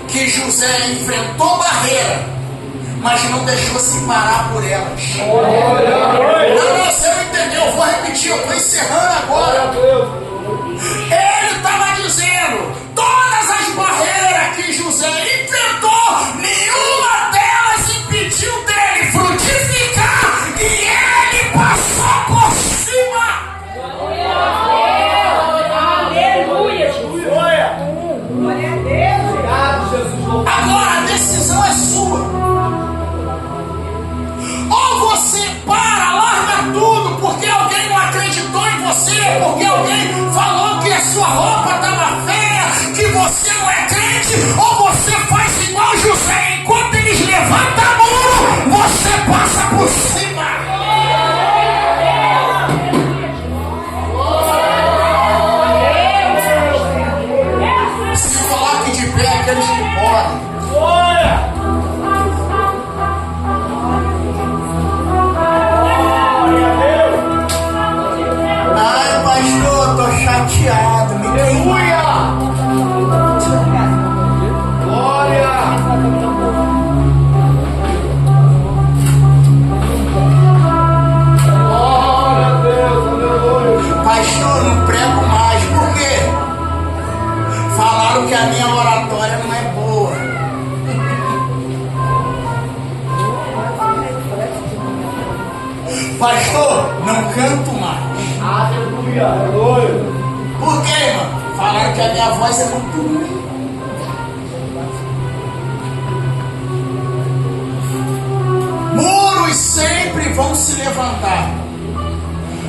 Que José enfrentou barreira, mas não deixou se parar por elas. Não, você não entendeu, eu vou repetir, eu estou encerrando agora. Ele estava dizendo, todas as barreiras que José enfrentou, nenhuma delas impediu dele frutificar, e ele passou por cima. Aleluia, Jesus. Glória a Deus. Obrigado, Jesus. Agora a decisão é sua. Ou você para, larga tudo, porque alguém não acreditou em você, porque alguém falou que a sua roupa estava feia, que você não é crente, ou você faz igual José, enquanto eles levantam a mão, você passa por cima. Se coloque de pé aqueles que podem. Ai, pastor, tô chateado, me queimar. Glória! Glória a Deus, aleluia! Pastor, não prego mais, por quê? Falaram que a minha oratória não é boa. Pastor, não canto mais. Aleluia! Aleluia! Por quê, mano? Falaram que a minha voz é muito ruim. Muros sempre vão se levantar.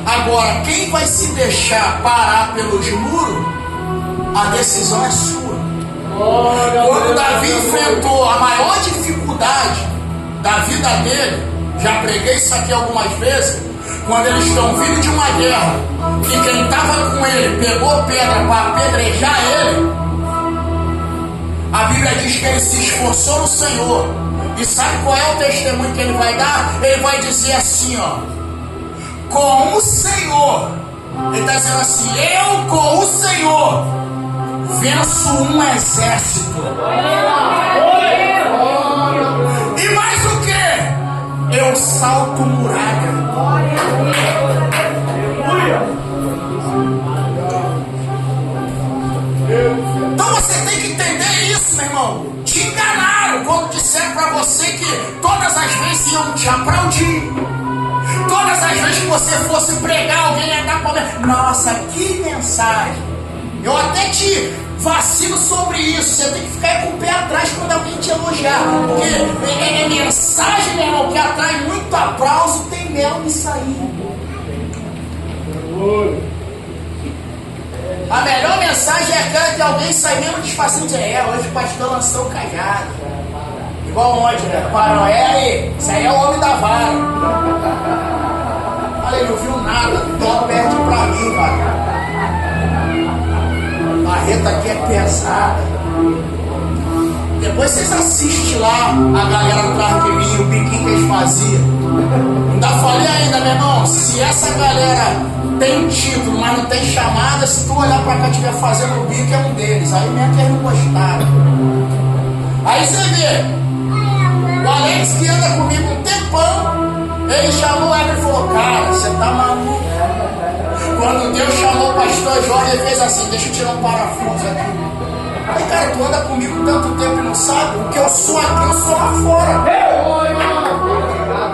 Agora, quem vai se deixar parar pelos muros, a decisão é sua. Quando Davi enfrentou a maior dificuldade da vida dele, já preguei isso aqui algumas vezes, quando eles estão vindo de uma guerra e quem estava com ele pegou pedra para apedrejar ele, a Bíblia diz que ele se esforçou no Senhor. E sabe qual é o testemunho que ele vai dar? Ele vai dizer assim, ó: com o Senhor, ele está dizendo assim, eu com o Senhor venço um exército. E mais o que? Eu salto muralha. Então você tem que entender isso, meu irmão. Te enganaram quando disseram para você que todas as vezes iam te aplaudir. Todas as vezes que você fosse pregar, alguém ia dar palmas. Nossa, que mensagem! Eu até te vacilo sobre isso. Você tem que ficar com o pé atrás quando alguém te elogiar. Porque é mensagem, meu irmão, que atrai muito aplauso, tem mel nisso aí. A melhor mensagem é aquela que alguém sai mesmo disfarçando de hoje o pastor lançou o cajado. Igual onde, né? Paroé, isso aí é o homem da vara. Olha, ele não viu nada, Tó perde pra mim, cara. A marreta aqui é pesada. Depois vocês assistem lá a galera atrás de mim, o biquinho que eles faziam. Ainda falei ainda, meu irmão, se essa galera tem título, mas não tem chamada, se tu olhar pra cá e estiver fazendo o bico, é um deles. Aí mesmo que eles não gostaram. Aí você vê, o Alex que anda comigo um tempão, ele chamou ela e falou, cara, você tá maluco. Quando Deus chamou o pastor Jorge, ele fez assim, deixa eu tirar um parafuso aqui. Aí, cara, tu anda comigo tanto tempo e não sabe? O que eu sou aqui, eu sou lá fora.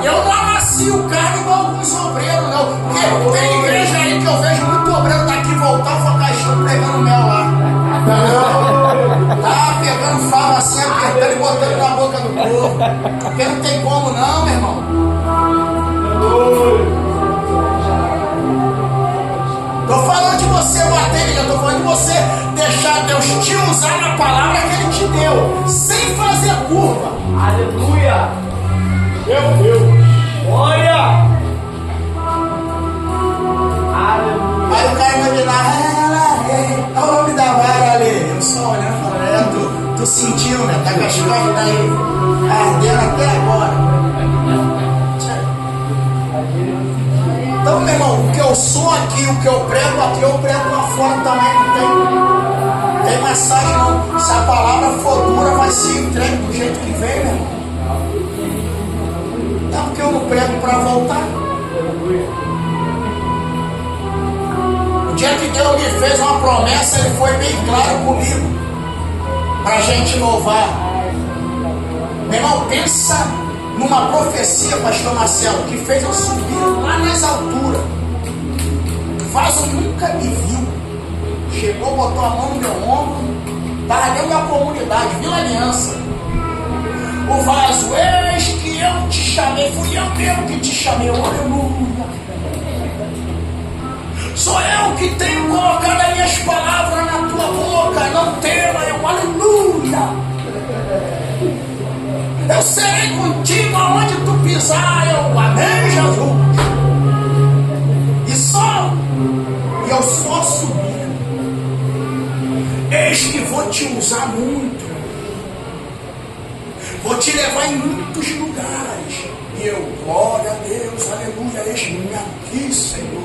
Eu não amacio o carro igual alguns obreiros, não. Porque tem igreja aí que eu vejo muito obreiro daqui voltar e falar, caixão pegando mel lá. Não, tá pegando fava assim, apertando e botando na boca do povo. Porque não tem como não, meu irmão. Tô falando de você bater, eu tô falando de você deixar Deus te usar na palavra que Ele te deu, sem fazer curva. Aleluia! Meu Deus! Olha! Aleluia! Aí o cara imaginar, olha o homem da vara ali. Eu só olhando e falando, tu sentiu, né? Tá com as costas aí ardendo até agora. Então, meu irmão, o que eu sou aqui, o que eu prego lá fora também. Não tem mensagem não. Se a palavra for dura, vai ser entregue do jeito que vem, meu irmão. Então, porque eu não prego para voltar. O dia que Deus me fez uma promessa, Ele foi bem claro comigo, para a gente louvar. Meu irmão, pensa numa profecia, pastor Marcelo, que fez eu subir lá nas alturas. Vaso nunca me viu. Chegou, botou a mão no meu ombro, estava dentro da comunidade, Vila Aliança. O vaso, eis que eu te chamei, fui eu mesmo que te chamei, aleluia. Sou eu que tenho colocado as minhas palavras na tua boca, não tema, eu, aleluia. Eu serei contigo aonde tu pisar, eu, amém, Jesus. E eu só subir. Eis que vou te usar muito. Vou te levar em muitos lugares. E eu, glória a Deus, aleluia, eis-me aqui, Senhor.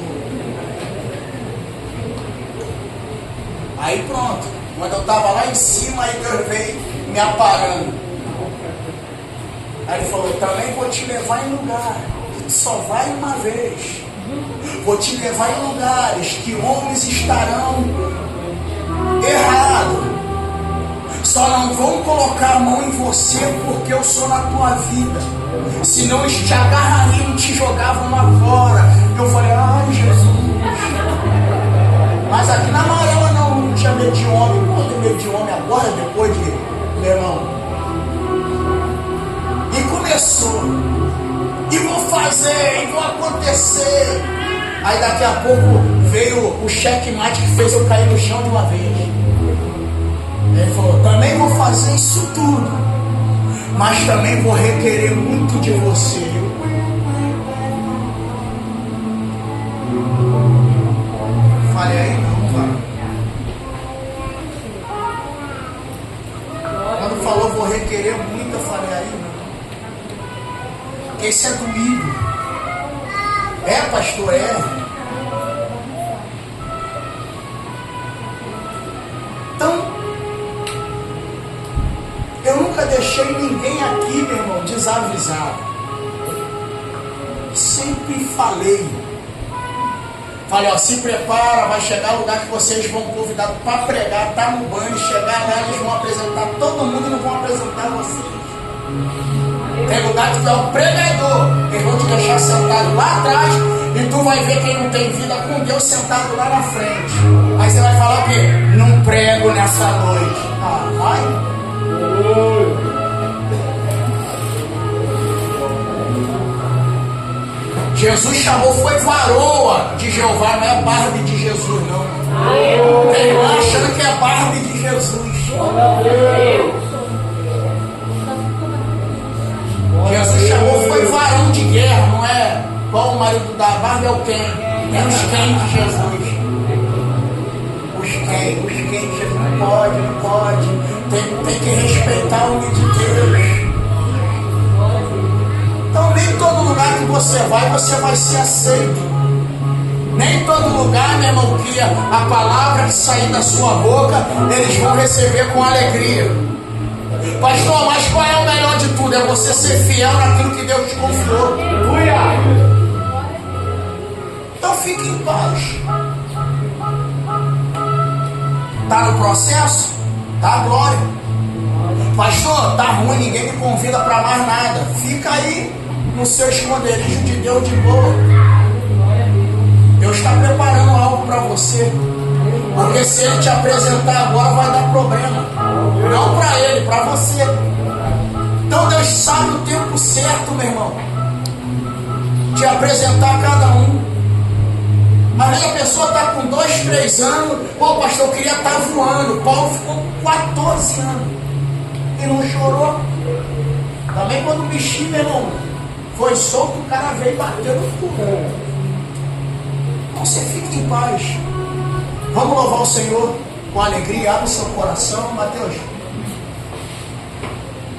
Aí pronto. Quando eu estava lá em cima, aí Deus veio me aparando. Aí Ele falou, também vou te levar em lugar que tu só vai uma vez. Vou te levar em lugares que homens estarão errados. Só não vão colocar a mão em você porque eu sou na tua vida. Senão eles te agarrariam e te jogavam lá fora. Eu falei, ai Jesus. Mas aqui na Amarela não tinha medo de homem. Quando medo de homem agora, depois de, meu irmão. E começou. E vou fazer, e vou acontecer. Aí daqui a pouco veio o checkmate que fez eu cair no chão de uma vez. Ele falou, também vou fazer isso tudo, mas também vou requerer muito de você. Falei, aí não, vai. Quando falou vou requerer muito, eu falei, aí não. Porque isso é doído. É, pastor, é. Então, eu nunca deixei ninguém aqui, meu irmão, desavisado. Sempre falei. Falei, ó, se prepara, vai chegar o lugar que vocês vão convidar para pregar, tá no banho, chegar lá, eles vão apresentar todo mundo e não vão apresentar vocês. Tem lugar que tu é o pregador, eles vão te deixar sentado lá atrás e tu vai ver quem não tem vida com Deus sentado lá na frente. Aí você vai falar o quê? Não prego nessa noite. Ah, vai. Jesus chamou, foi varoa de Jeová, não é Barbie de Jesus, não. Tem lá achando que é Barbie de Jesus. Jesus chamou, foi varão de guerra, não é igual o marido da Barbie, é o Ken. É os Ken de Jesus. Os Ken de Jesus. Não pode. Tem que respeitar o nome de Deus. Então nem todo lugar que você vai ser aceito. Nem todo lugar, meu irmão, que a palavra que sair da sua boca, eles vão receber com alegria. Pastor, mas qual é o melhor de tudo? É você ser fiel naquilo que Deus te confiou. Então fique em paz. Tá no processo? Tá, glória. Pastor, tá ruim, ninguém me convida para mais nada. Fica aí no seu esconderijo de Deus de boa. Deus está preparando algo para você. Porque se Ele te apresentar agora, vai dar problema. Não para Ele, para você. Então Deus sabe o tempo certo, meu irmão, de apresentar cada um. Às vezes a pessoa está com 2, 3 anos. Pô, pastor, eu queria estar voando. Paulo ficou com 14 anos e não chorou. Também quando o bichinho, meu irmão, foi solto, o cara veio batendo tudo. Então você fique em paz. Vamos louvar o Senhor com alegria. Abre o seu coração, Mateus.